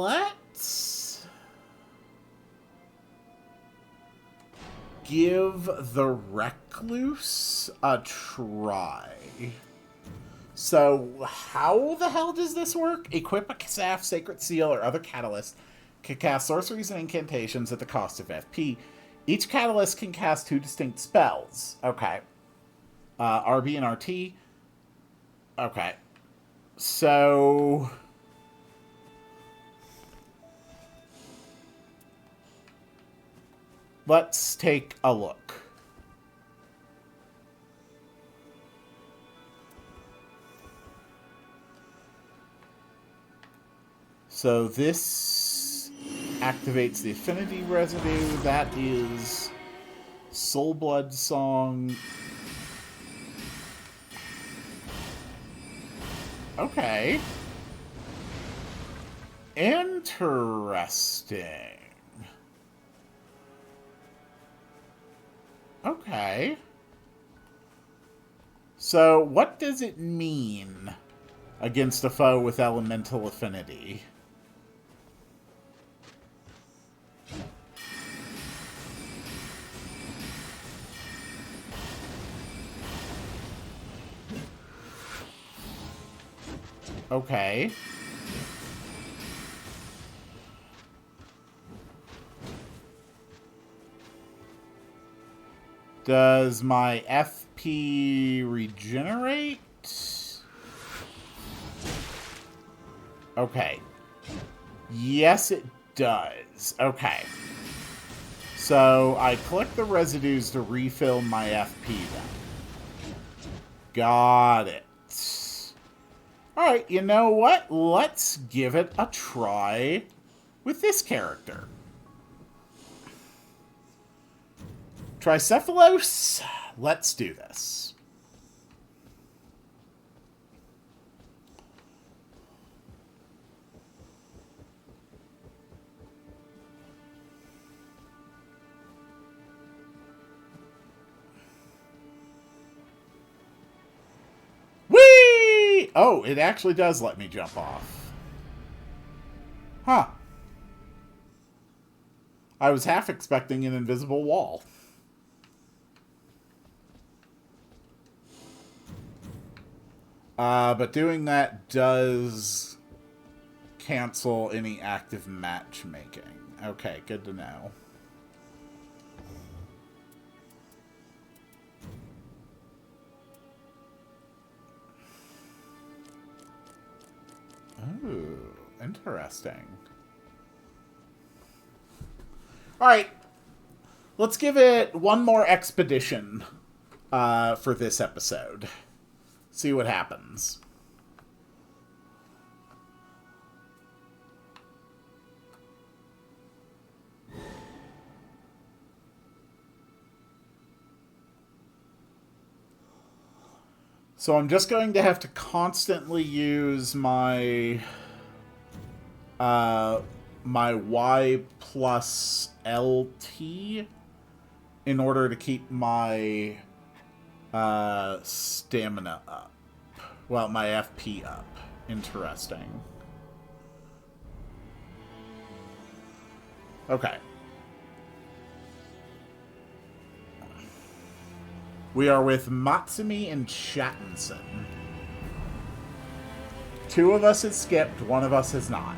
Let's give the Recluse a try. So, how the hell does this work? Equip a staff, sacred seal, or other catalyst. Can cast sorceries and incantations at the cost of FP. Each catalyst can cast 2 distinct spells. Okay. RB and RT. Okay. So... let's take a look. So this activates the affinity residue. That is Soul Blood Song. Okay. Interesting. Okay. So, what does it mean against a foe with elemental affinity? Okay. Does my FP regenerate? Okay. Yes, it does. Okay. So, I collect the residues to refill my FP then. Got it. Alright, you know what? Let's give it a try with this character. Tricephalos, let's do this. Whee! Oh, it actually does let me jump off. Huh. I was half expecting an invisible wall. But doing that does cancel any active matchmaking. Okay, good to know. Ooh, interesting. Alright. Let's give it one more expedition for this episode. See what happens. So I'm just going to have to constantly use my my Y plus LT in order to keep my stamina up. Well, my FP up. Interesting. Okay. We are with Matsumi and Shattinson. 2 of us has skipped, 1 of us has not.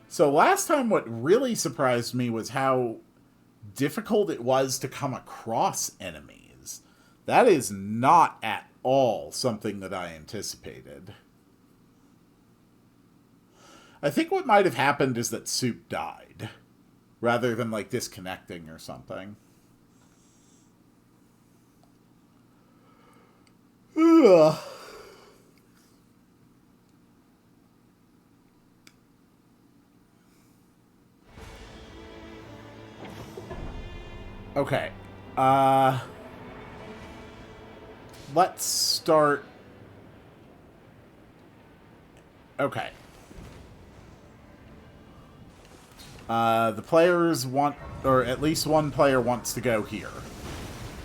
So last time what really surprised me was how difficult it was to come across enemies. That is not at all something that I anticipated. I think what might have happened is that Soup died, rather than, like, disconnecting or something. Ugh. Okay. Let's start... Okay. The players want, or at least one player wants to go here.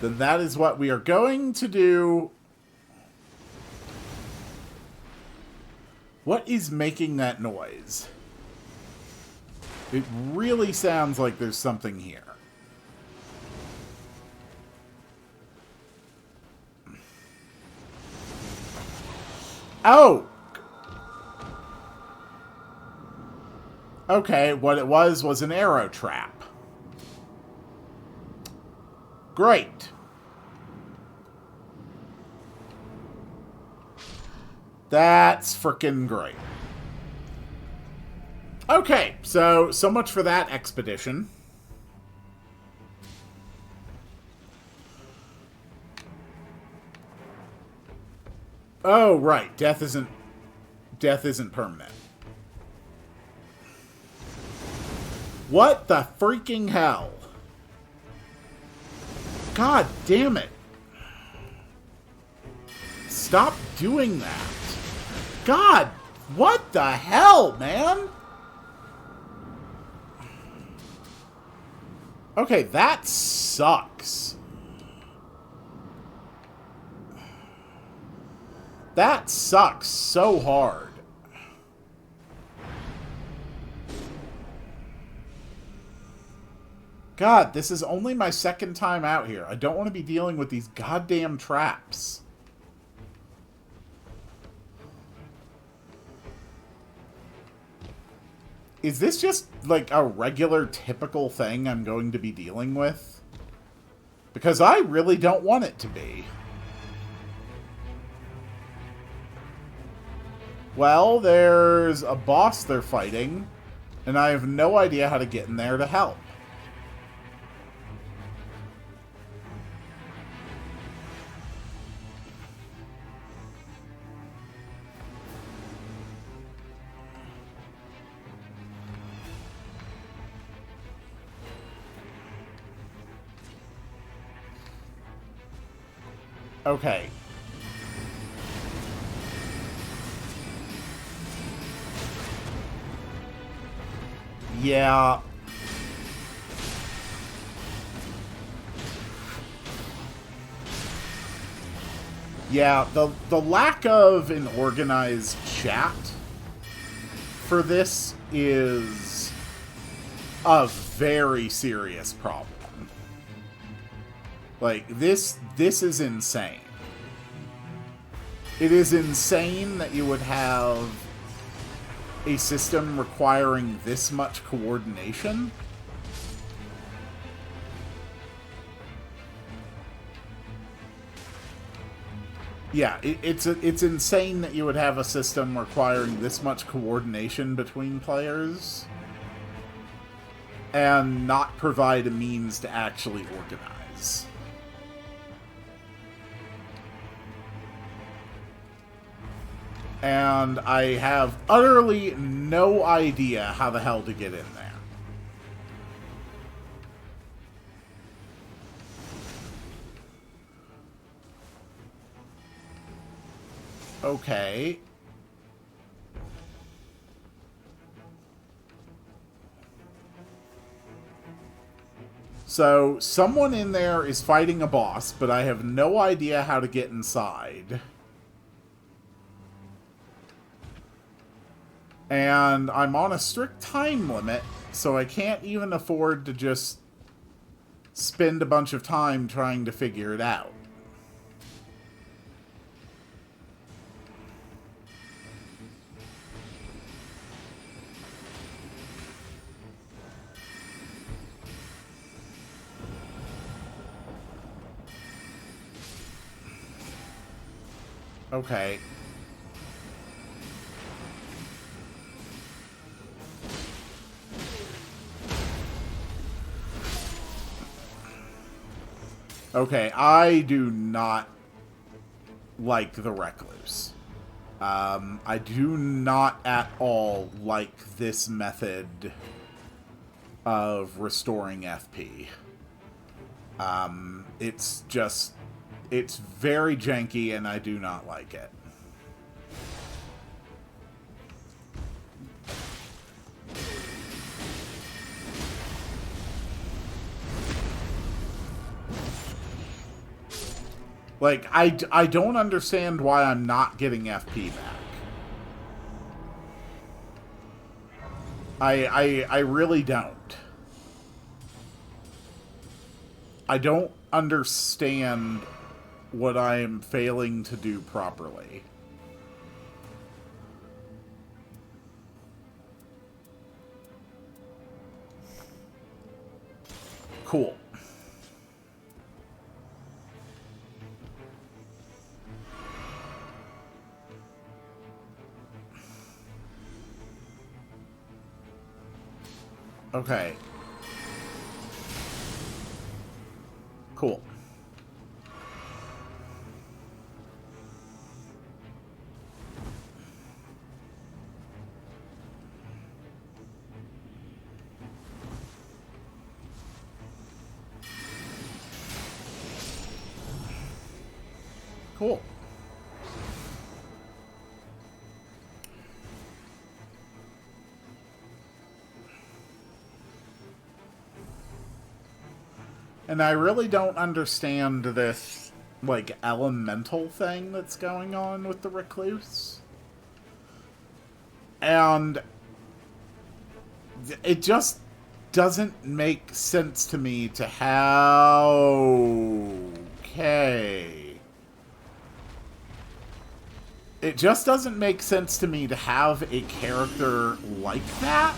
Then that is what we are going to do. What is making that noise? It really sounds like there's something here. Oh! Okay, what it was an arrow trap. Great. That's frickin' great. Okay, so much for that expedition. Oh, right. Death isn't permanent. What the freaking hell? God damn it. Stop doing that. God, what the hell, man? Okay, that sucks. That sucks so hard. God, this is only my second time out here. I don't want to be dealing with these goddamn traps. Is this just, like, a regular, typical thing I'm going to be dealing with? Because I really don't want it to be. Well, there's a boss they're fighting, and I have no idea how to get in there to help. Okay. Yeah. Yeah, the lack of an organized chat for this is a very serious problem. Like, this is insane. It is insane that you would have a system requiring this much coordination. Yeah, it's insane that you would have a system requiring this much coordination between players and not provide a means to actually organize. And I have utterly no idea how the hell to get in there. Okay. So, someone in there is fighting a boss, but I have no idea how to get inside. And I'm on a strict time limit, so I can't even afford to just spend a bunch of time trying to figure it out. Okay. Okay, I do not like the Recluse. I do not at all like this method of restoring FP. It's just... It's very janky, and I do not like it. Like, I don't understand why I'm not getting FP back. I really don't. I don't understand what I am failing to do properly. Cool. Okay. Cool. Cool. And I really don't understand this, like, elemental thing that's going on with the Recluse. And it just doesn't make sense to me to how... Okay. It just doesn't make sense to me to have a character like that.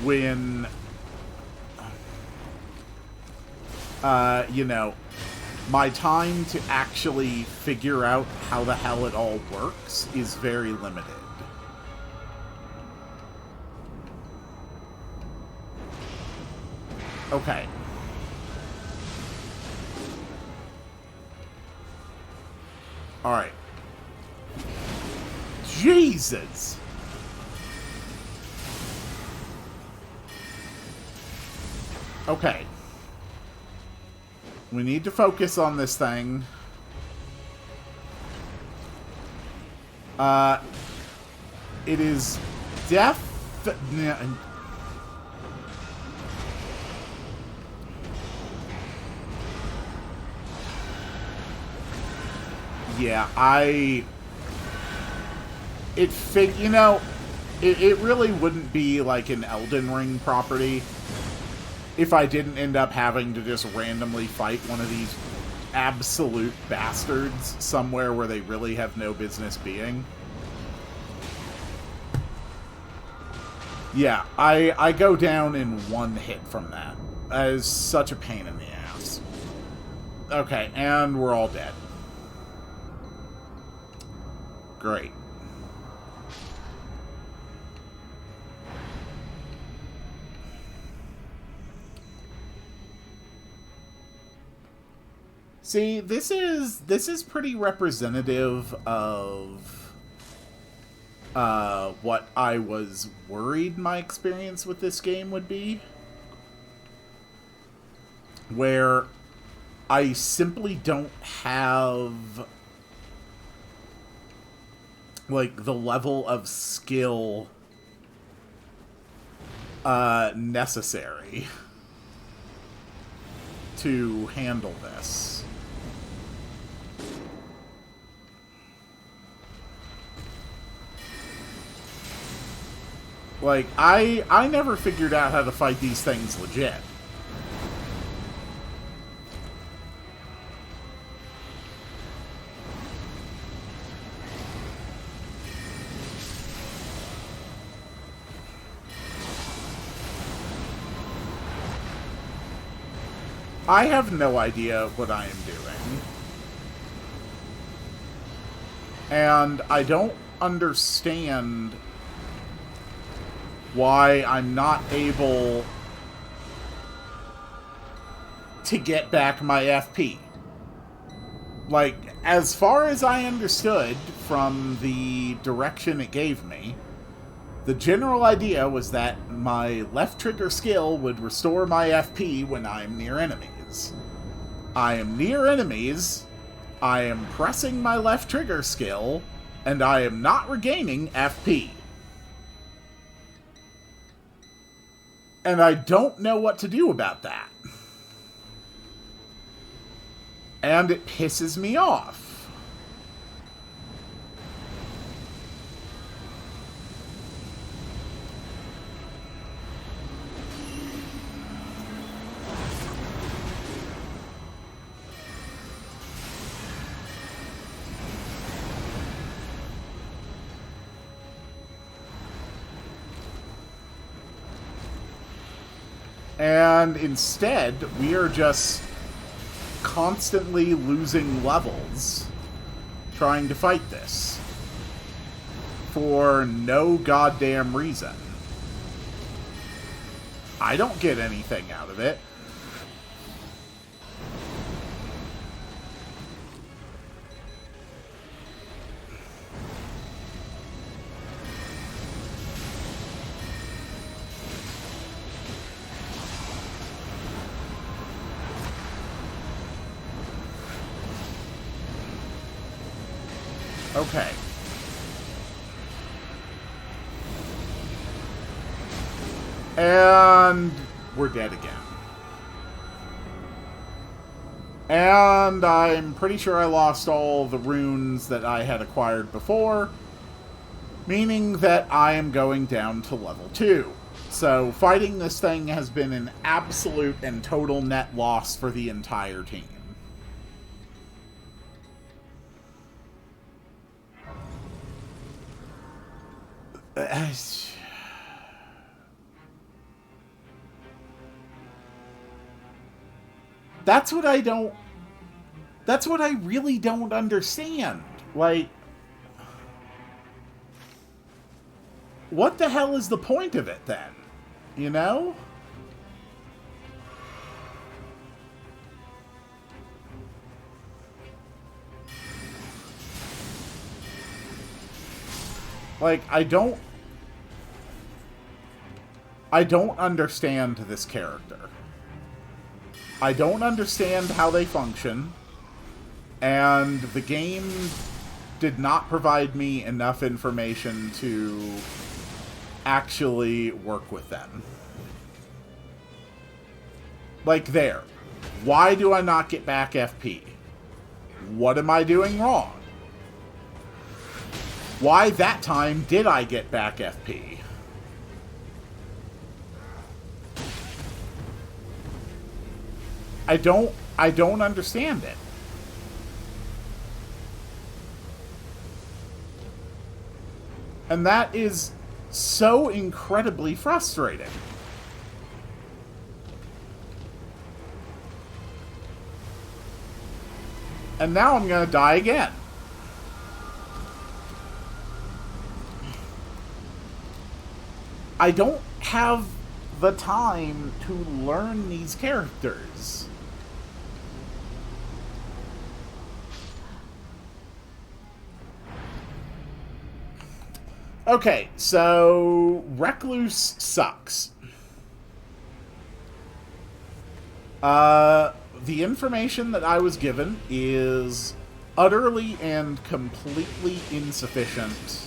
When, you know, my time to actually figure out how the hell it all works is very limited. Okay. Alright. Jesus! Okay. We need to focus on this thing. It is Yeah, you know, it really wouldn't be like an Elden Ring property if I didn't end up having to just randomly fight one of these absolute bastards somewhere where they really have no business being. Yeah, I go down in one hit from that. That is such a pain in the ass. Okay, and we're all dead. Great. See, this is pretty representative of what I was worried my experience with this game would be. Where I simply don't have, like, the level of skill necessary to handle this. Like, I never figured out how to fight these things legit. I have no idea what I am doing. And I don't understand why I'm not able to get back my FP. Like, as far as I understood from the direction it gave me, the general idea was that my left trigger skill would restore my FP when I'm near enemies. I am near enemies, I am pressing my left trigger skill, and I am not regaining FP. And I don't know what to do about that. And it pisses me off. And instead, we are just constantly losing levels trying to fight this for no goddamn reason. I don't get anything out of it. Okay. And we're dead again. And I'm pretty sure I lost all the runes that I had acquired before, meaning that I am going down to level 2. So fighting this thing has been an absolute and total net loss for the entire team. That's what I don't... That's what I really don't understand. Like, what the hell is the point of it then? You know? Like, I don't understand this character. I don't understand how they function, and the game did not provide me enough information to actually work with them. Like, there. Why do I not get back FP? What am I doing wrong? Why that time did I get back FP? I don't understand it. And that is so incredibly frustrating. And now I'm gonna die again. I don't have the time to learn these characters. Okay, so Recluse sucks. The information that I was given is utterly and completely insufficient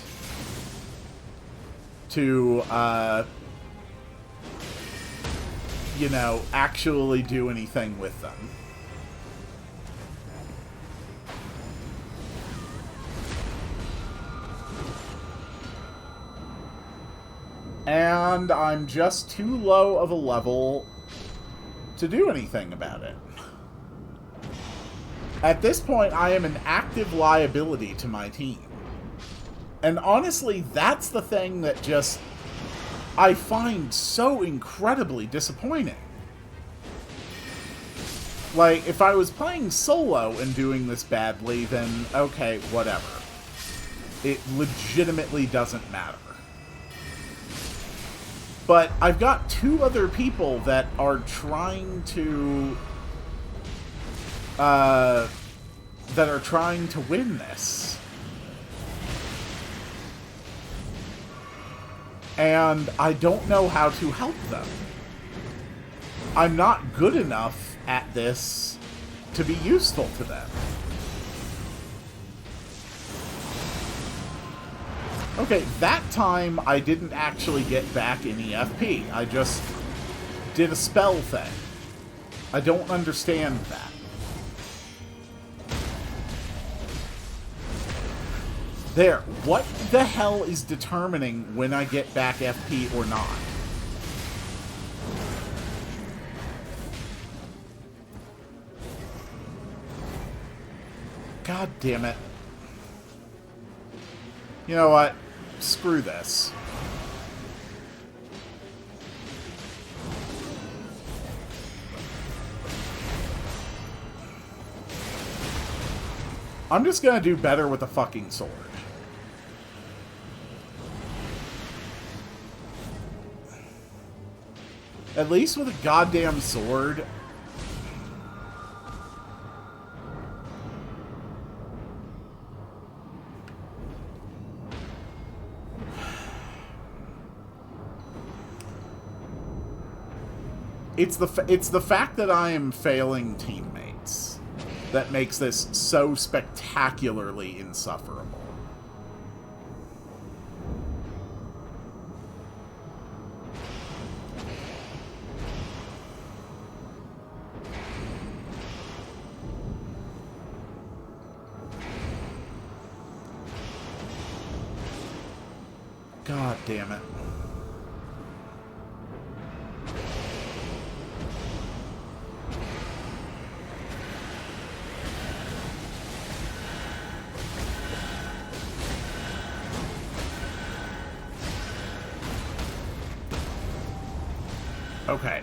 to you know, actually do anything with them. And I'm just too low of a level to do anything about it. At this point, I am an active liability to my team. And honestly, that's the thing that just I find so incredibly disappointing. Like, if I was playing solo and doing this badly, then okay, whatever. It legitimately doesn't matter. But I've got two other people that are trying to win this. And I don't know how to help them. I'm not good enough at this to be useful to them. Okay, that time I didn't actually get back any FP. I just did a spell thing. I don't understand that. There, what the hell is determining when I get back FP or not? God damn it. You know what? Screw this. I'm just gonna do better with a fucking sword. At least with a goddamn sword. It's the fact that I am failing teammates that makes this so spectacularly insufferable. God damn it. Okay.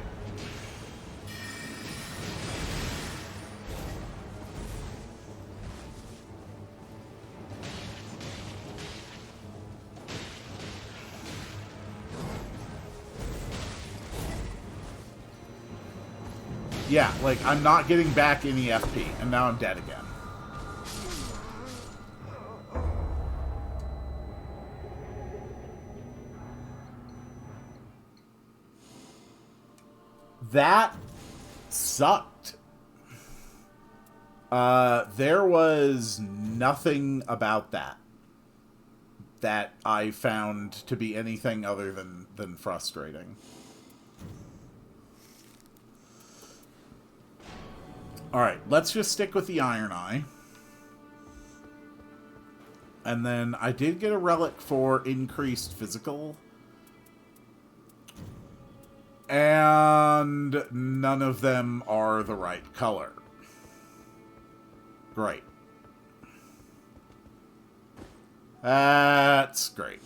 Yeah, like, I'm not getting back any FP, and now I'm dead again. That sucked. There was nothing about that I found to be anything other than frustrating. Alright, let's just stick with the Iron Eye. And then I did get a relic for increased physical. And none of them are the right color. Great. That's great.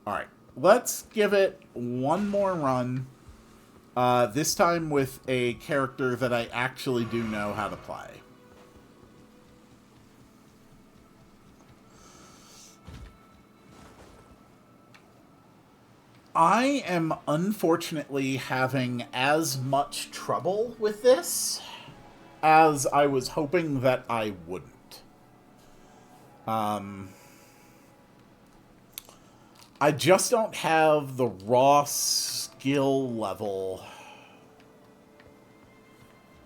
Alright, let's give it one more run. This time with a character that I actually do know how to play. I am unfortunately having as much trouble with this as I was hoping that I wouldn't. I just don't have the raw skill level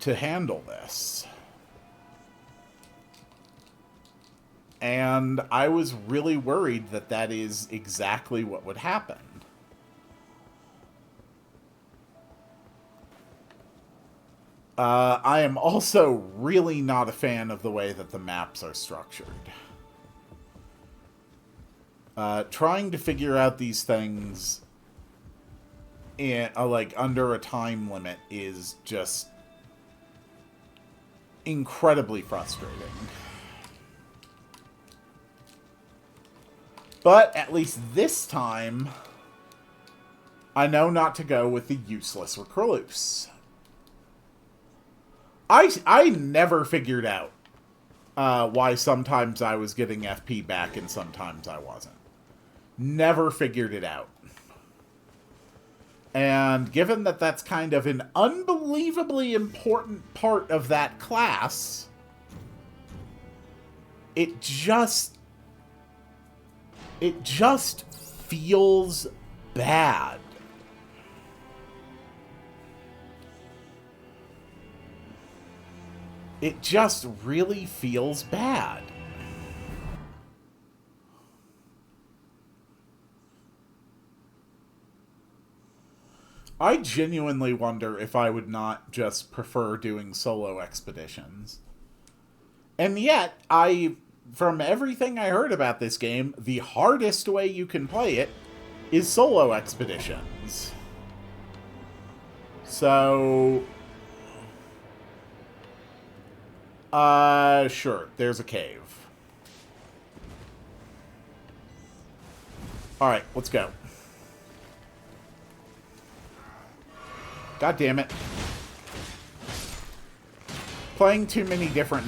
to handle this. And I was really worried that that is exactly what would happen. I am also really not a fan of the way that the maps are structured. Trying to figure out these things in like under a time limit is just incredibly frustrating. But at least this time, I know not to go with the useless recluse. I never figured out why sometimes I was getting FP back and sometimes I wasn't. Never figured it out. And given that that's kind of an unbelievably important part of that class, it just feels bad. It just really feels bad. I genuinely wonder if I would not just prefer doing solo expeditions. And yet, from everything I heard about this game, the hardest way you can play it is solo expeditions. So... sure, there's a cave. Alright, let's go. God damn it. Playing too many different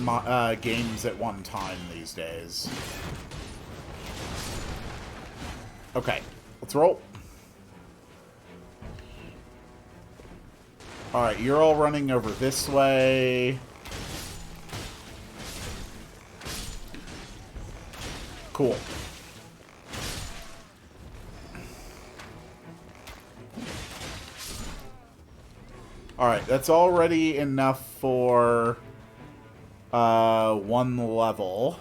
games at one time these days. Okay, let's roll. Alright, you're all running over this way. Cool. Alright, that's already enough for one level.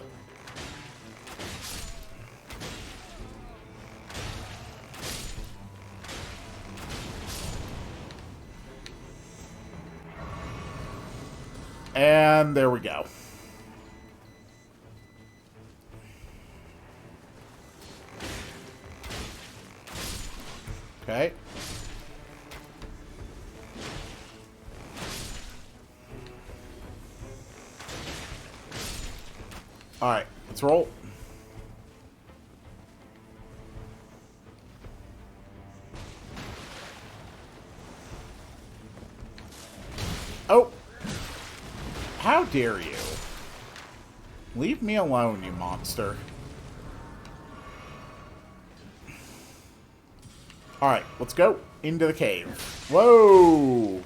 And there we go. Okay. Alright, let's roll. Oh! How dare you? Leave me alone, you monster. Alright, let's go into the cave. Whoa!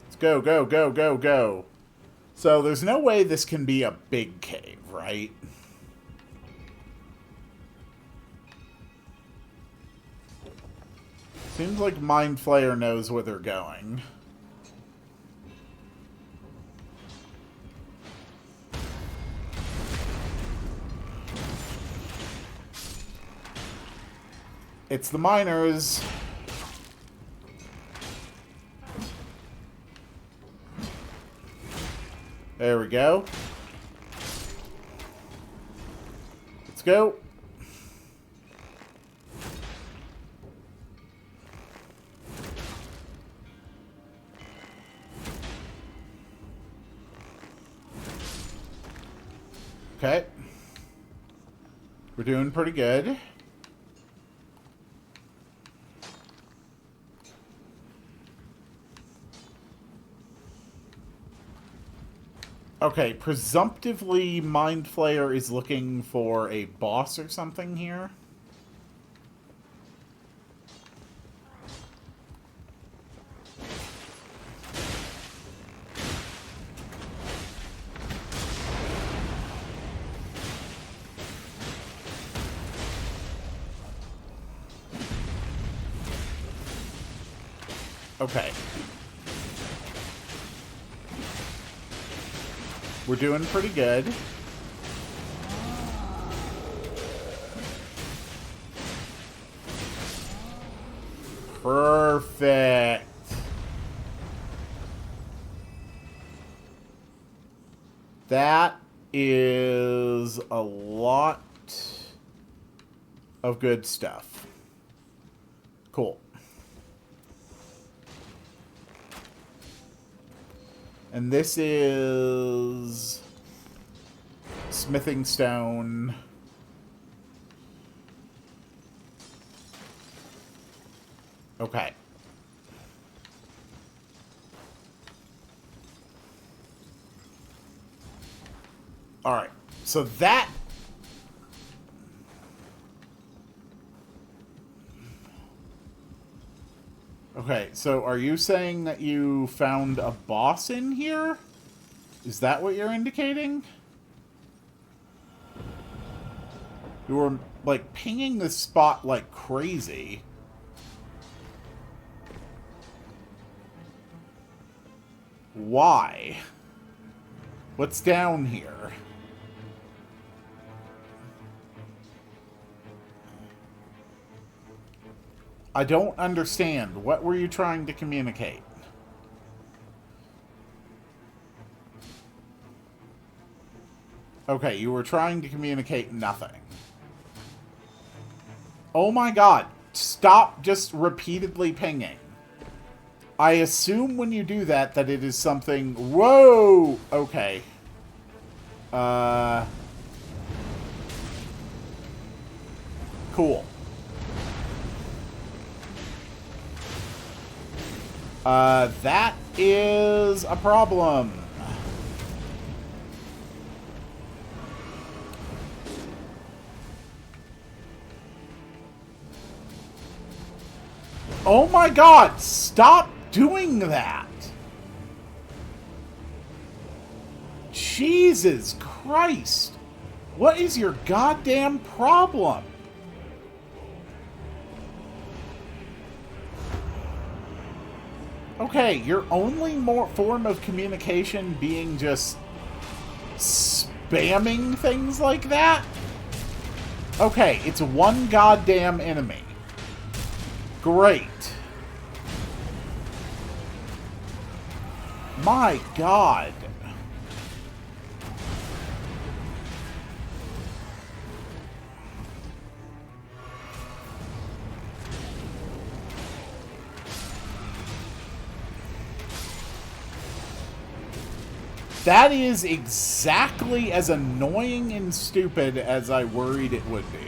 Let's go, go, go, go, go. So there's no way this can be a big cave, right? Seems like Mind Flayer knows where they're going. It's the miners. There we go. Let's go. Okay. We're doing pretty good. Okay, presumptively Mind Flayer is looking for a boss or something here. Okay. We're doing pretty good. Perfect. That is a lot of good stuff. Cool. And this is smithing stone. Okay. All right. So that... Okay, so are you saying that you found a boss in here? Is that what you're indicating? You were, like, pinging this spot like crazy. Why? What's down here? I don't understand. What were you trying to communicate? Okay, you were trying to communicate nothing. Oh my god. Stop just repeatedly pinging. I assume when you do that, that it is something... Whoa! Okay. Cool. That is a problem. Oh my god, stop doing that. Jesus Christ. What is your goddamn problem? Okay, your only form of communication being just spamming things like that? Okay, it's one goddamn enemy. Great. My god. That is exactly as annoying and stupid as I worried it would be.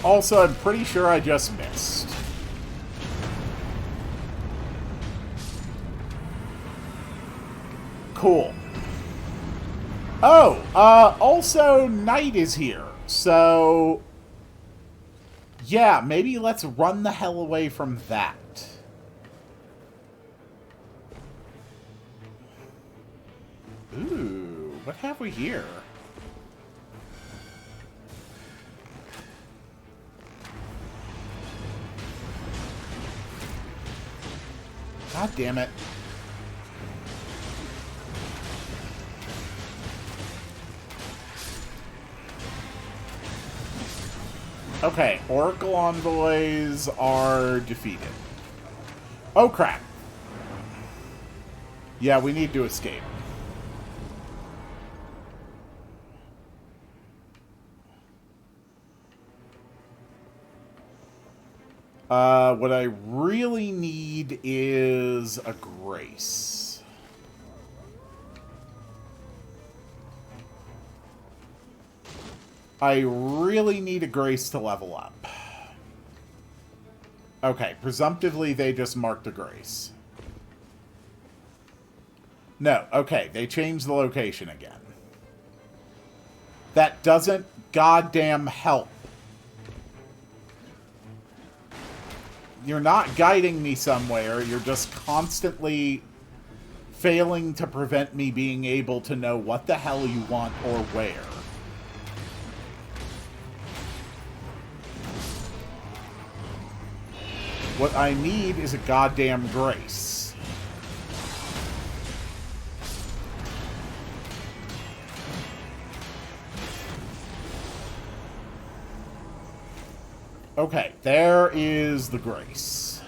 Also, I'm pretty sure I just missed. Cool. Oh, also, night is here. So, yeah, maybe let's run the hell away from that. Ooh, what have we here? God damn it. Okay, Oracle envoys are defeated. Oh crap. Yeah, we need to escape. What I really need is a grace. I really need a grace to level up. Okay, presumptively they just marked a grace. No, okay, they changed the location again. That doesn't goddamn help. You're not guiding me somewhere, you're just constantly failing to prevent me being able to know what the hell you want or where. What I need is a goddamn grace. Okay, there is the Grace.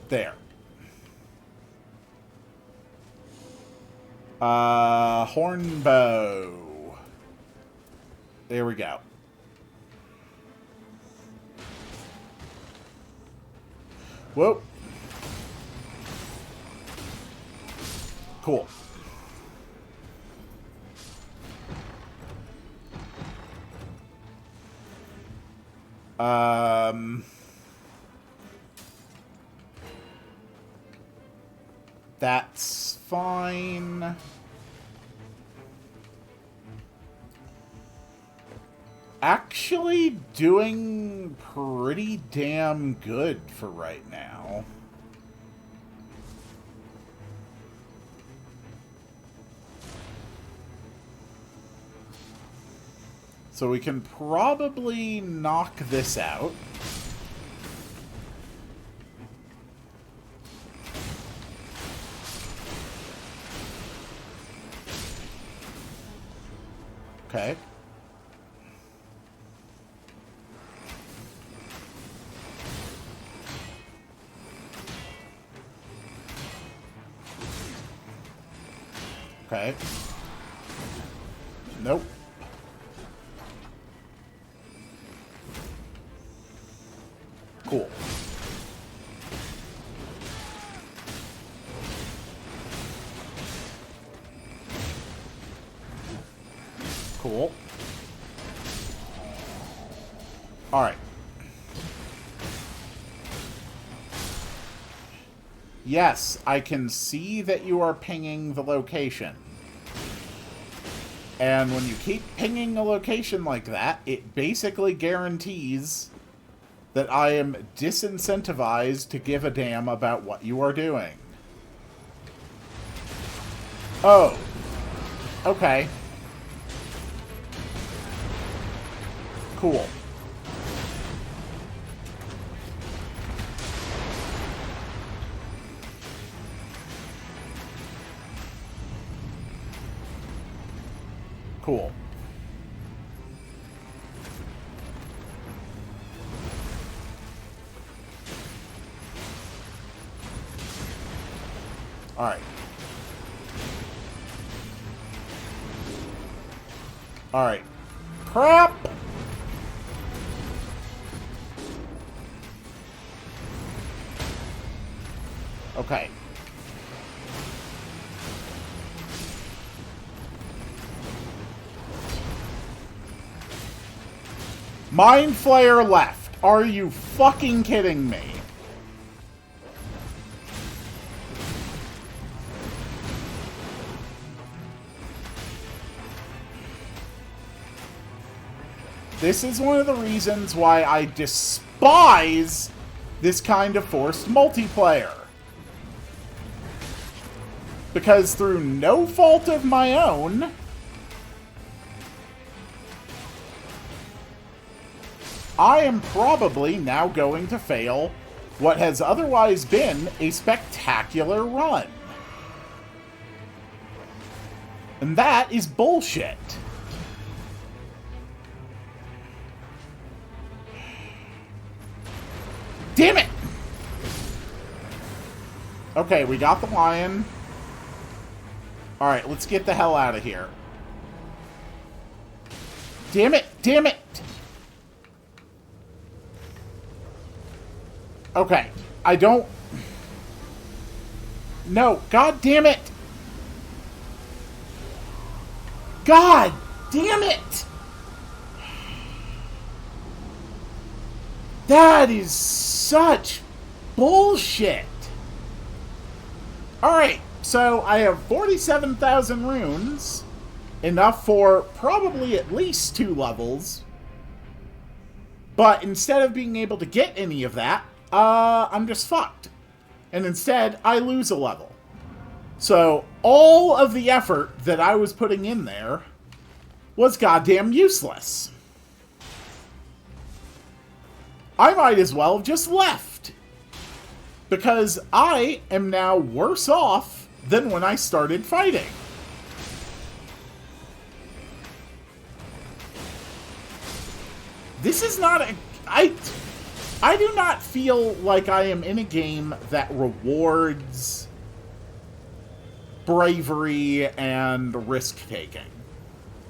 There. Hornbow. There we go. Whoa. Cool. That's fine. Actually doing pretty damn good for right now. So we can probably knock this out. Okay. Okay. Nope. Cool. Cool. All right. Yes, I can see that you are pinging the location. And when you keep pinging a location like that, it basically guarantees that I am disincentivized to give a damn about what you are doing. Oh. Okay. Cool. Cool. All right. All right. Crap! Okay. Mind Flayer left. Are you fucking kidding me? This is one of the reasons why I despise this kind of forced multiplayer. Because through no fault of my own, I am probably now going to fail what has otherwise been a spectacular run. And that is bullshit. Damn it! Okay, we got the lion. Alright, let's get the hell out of here. Damn it! Damn it! Okay, I don't... No, god damn it! God damn it! That is such bullshit! Alright, so I have 47,000 runes, enough for probably at least 2 levels, but instead of being able to get any of that, I'm just fucked. And instead, I lose a level. So, all of the effort that I was putting in there was goddamn useless. I might as well have just left. Because I am now worse off than when I started fighting. This is not a... I do not feel like I am in a game that rewards bravery and risk-taking.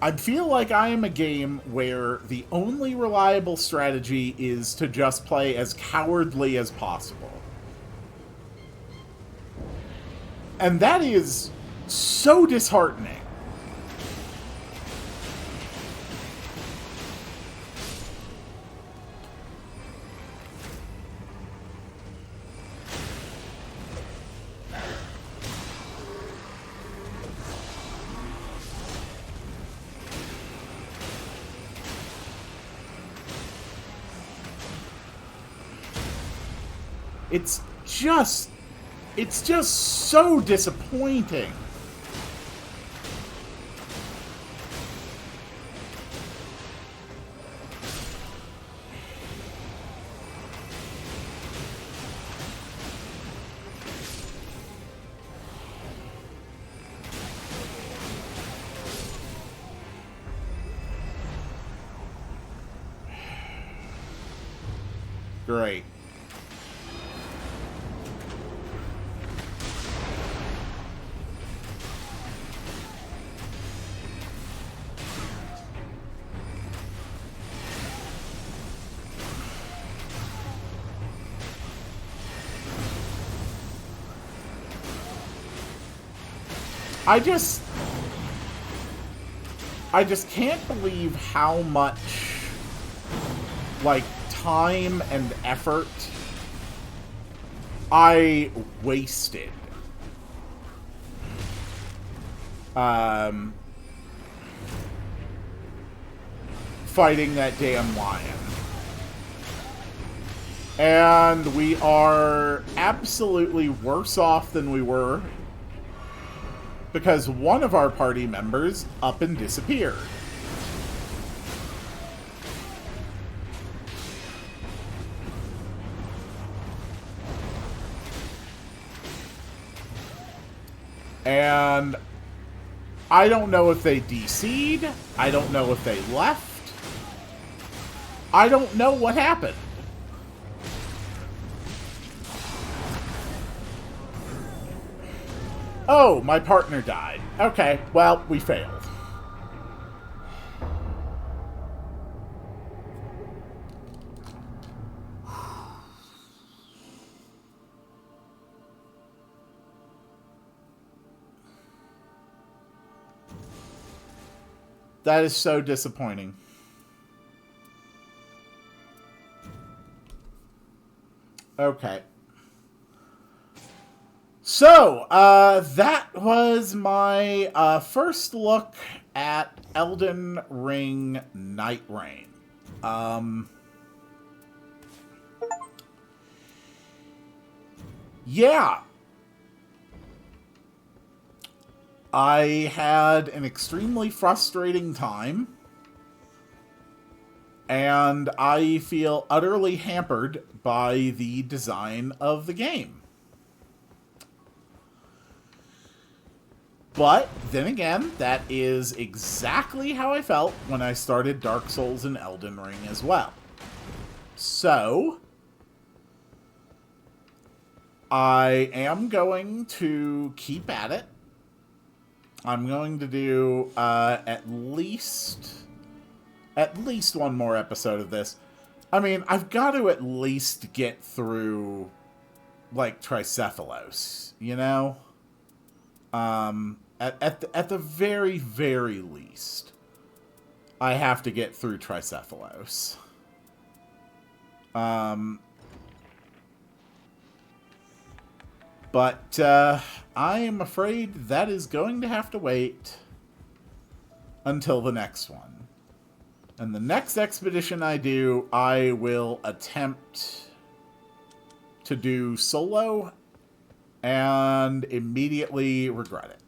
I feel like I am a game where the only reliable strategy is to just play as cowardly as possible. And that is so disheartening. It's just so disappointing. Great. I just can't believe how much, like, time and effort I wasted. Fighting that damn lion. And we are absolutely worse off than we were because one of our party members up and disappeared. And I don't know if they DC'd. I don't know if they left. I don't know what happened. Oh, my partner died. Okay, well, we failed. That is so disappointing. Okay. So, that was my first look at Elden Ring Nightreign. Yeah. I had an extremely frustrating time. And I feel utterly hampered by the design of the game. But, then again, that is exactly how I felt when I started Dark Souls and Elden Ring as well. So, I am going to keep at it. I'm going to do at least one more episode of this. I mean, I've got to at least get through, like, Tricephalos, you know? At the very, very least, I have to get through Tricephalos. But I am afraid that is going to have to wait until the next one. And the next expedition I do, I will attempt to do solo and immediately regret it.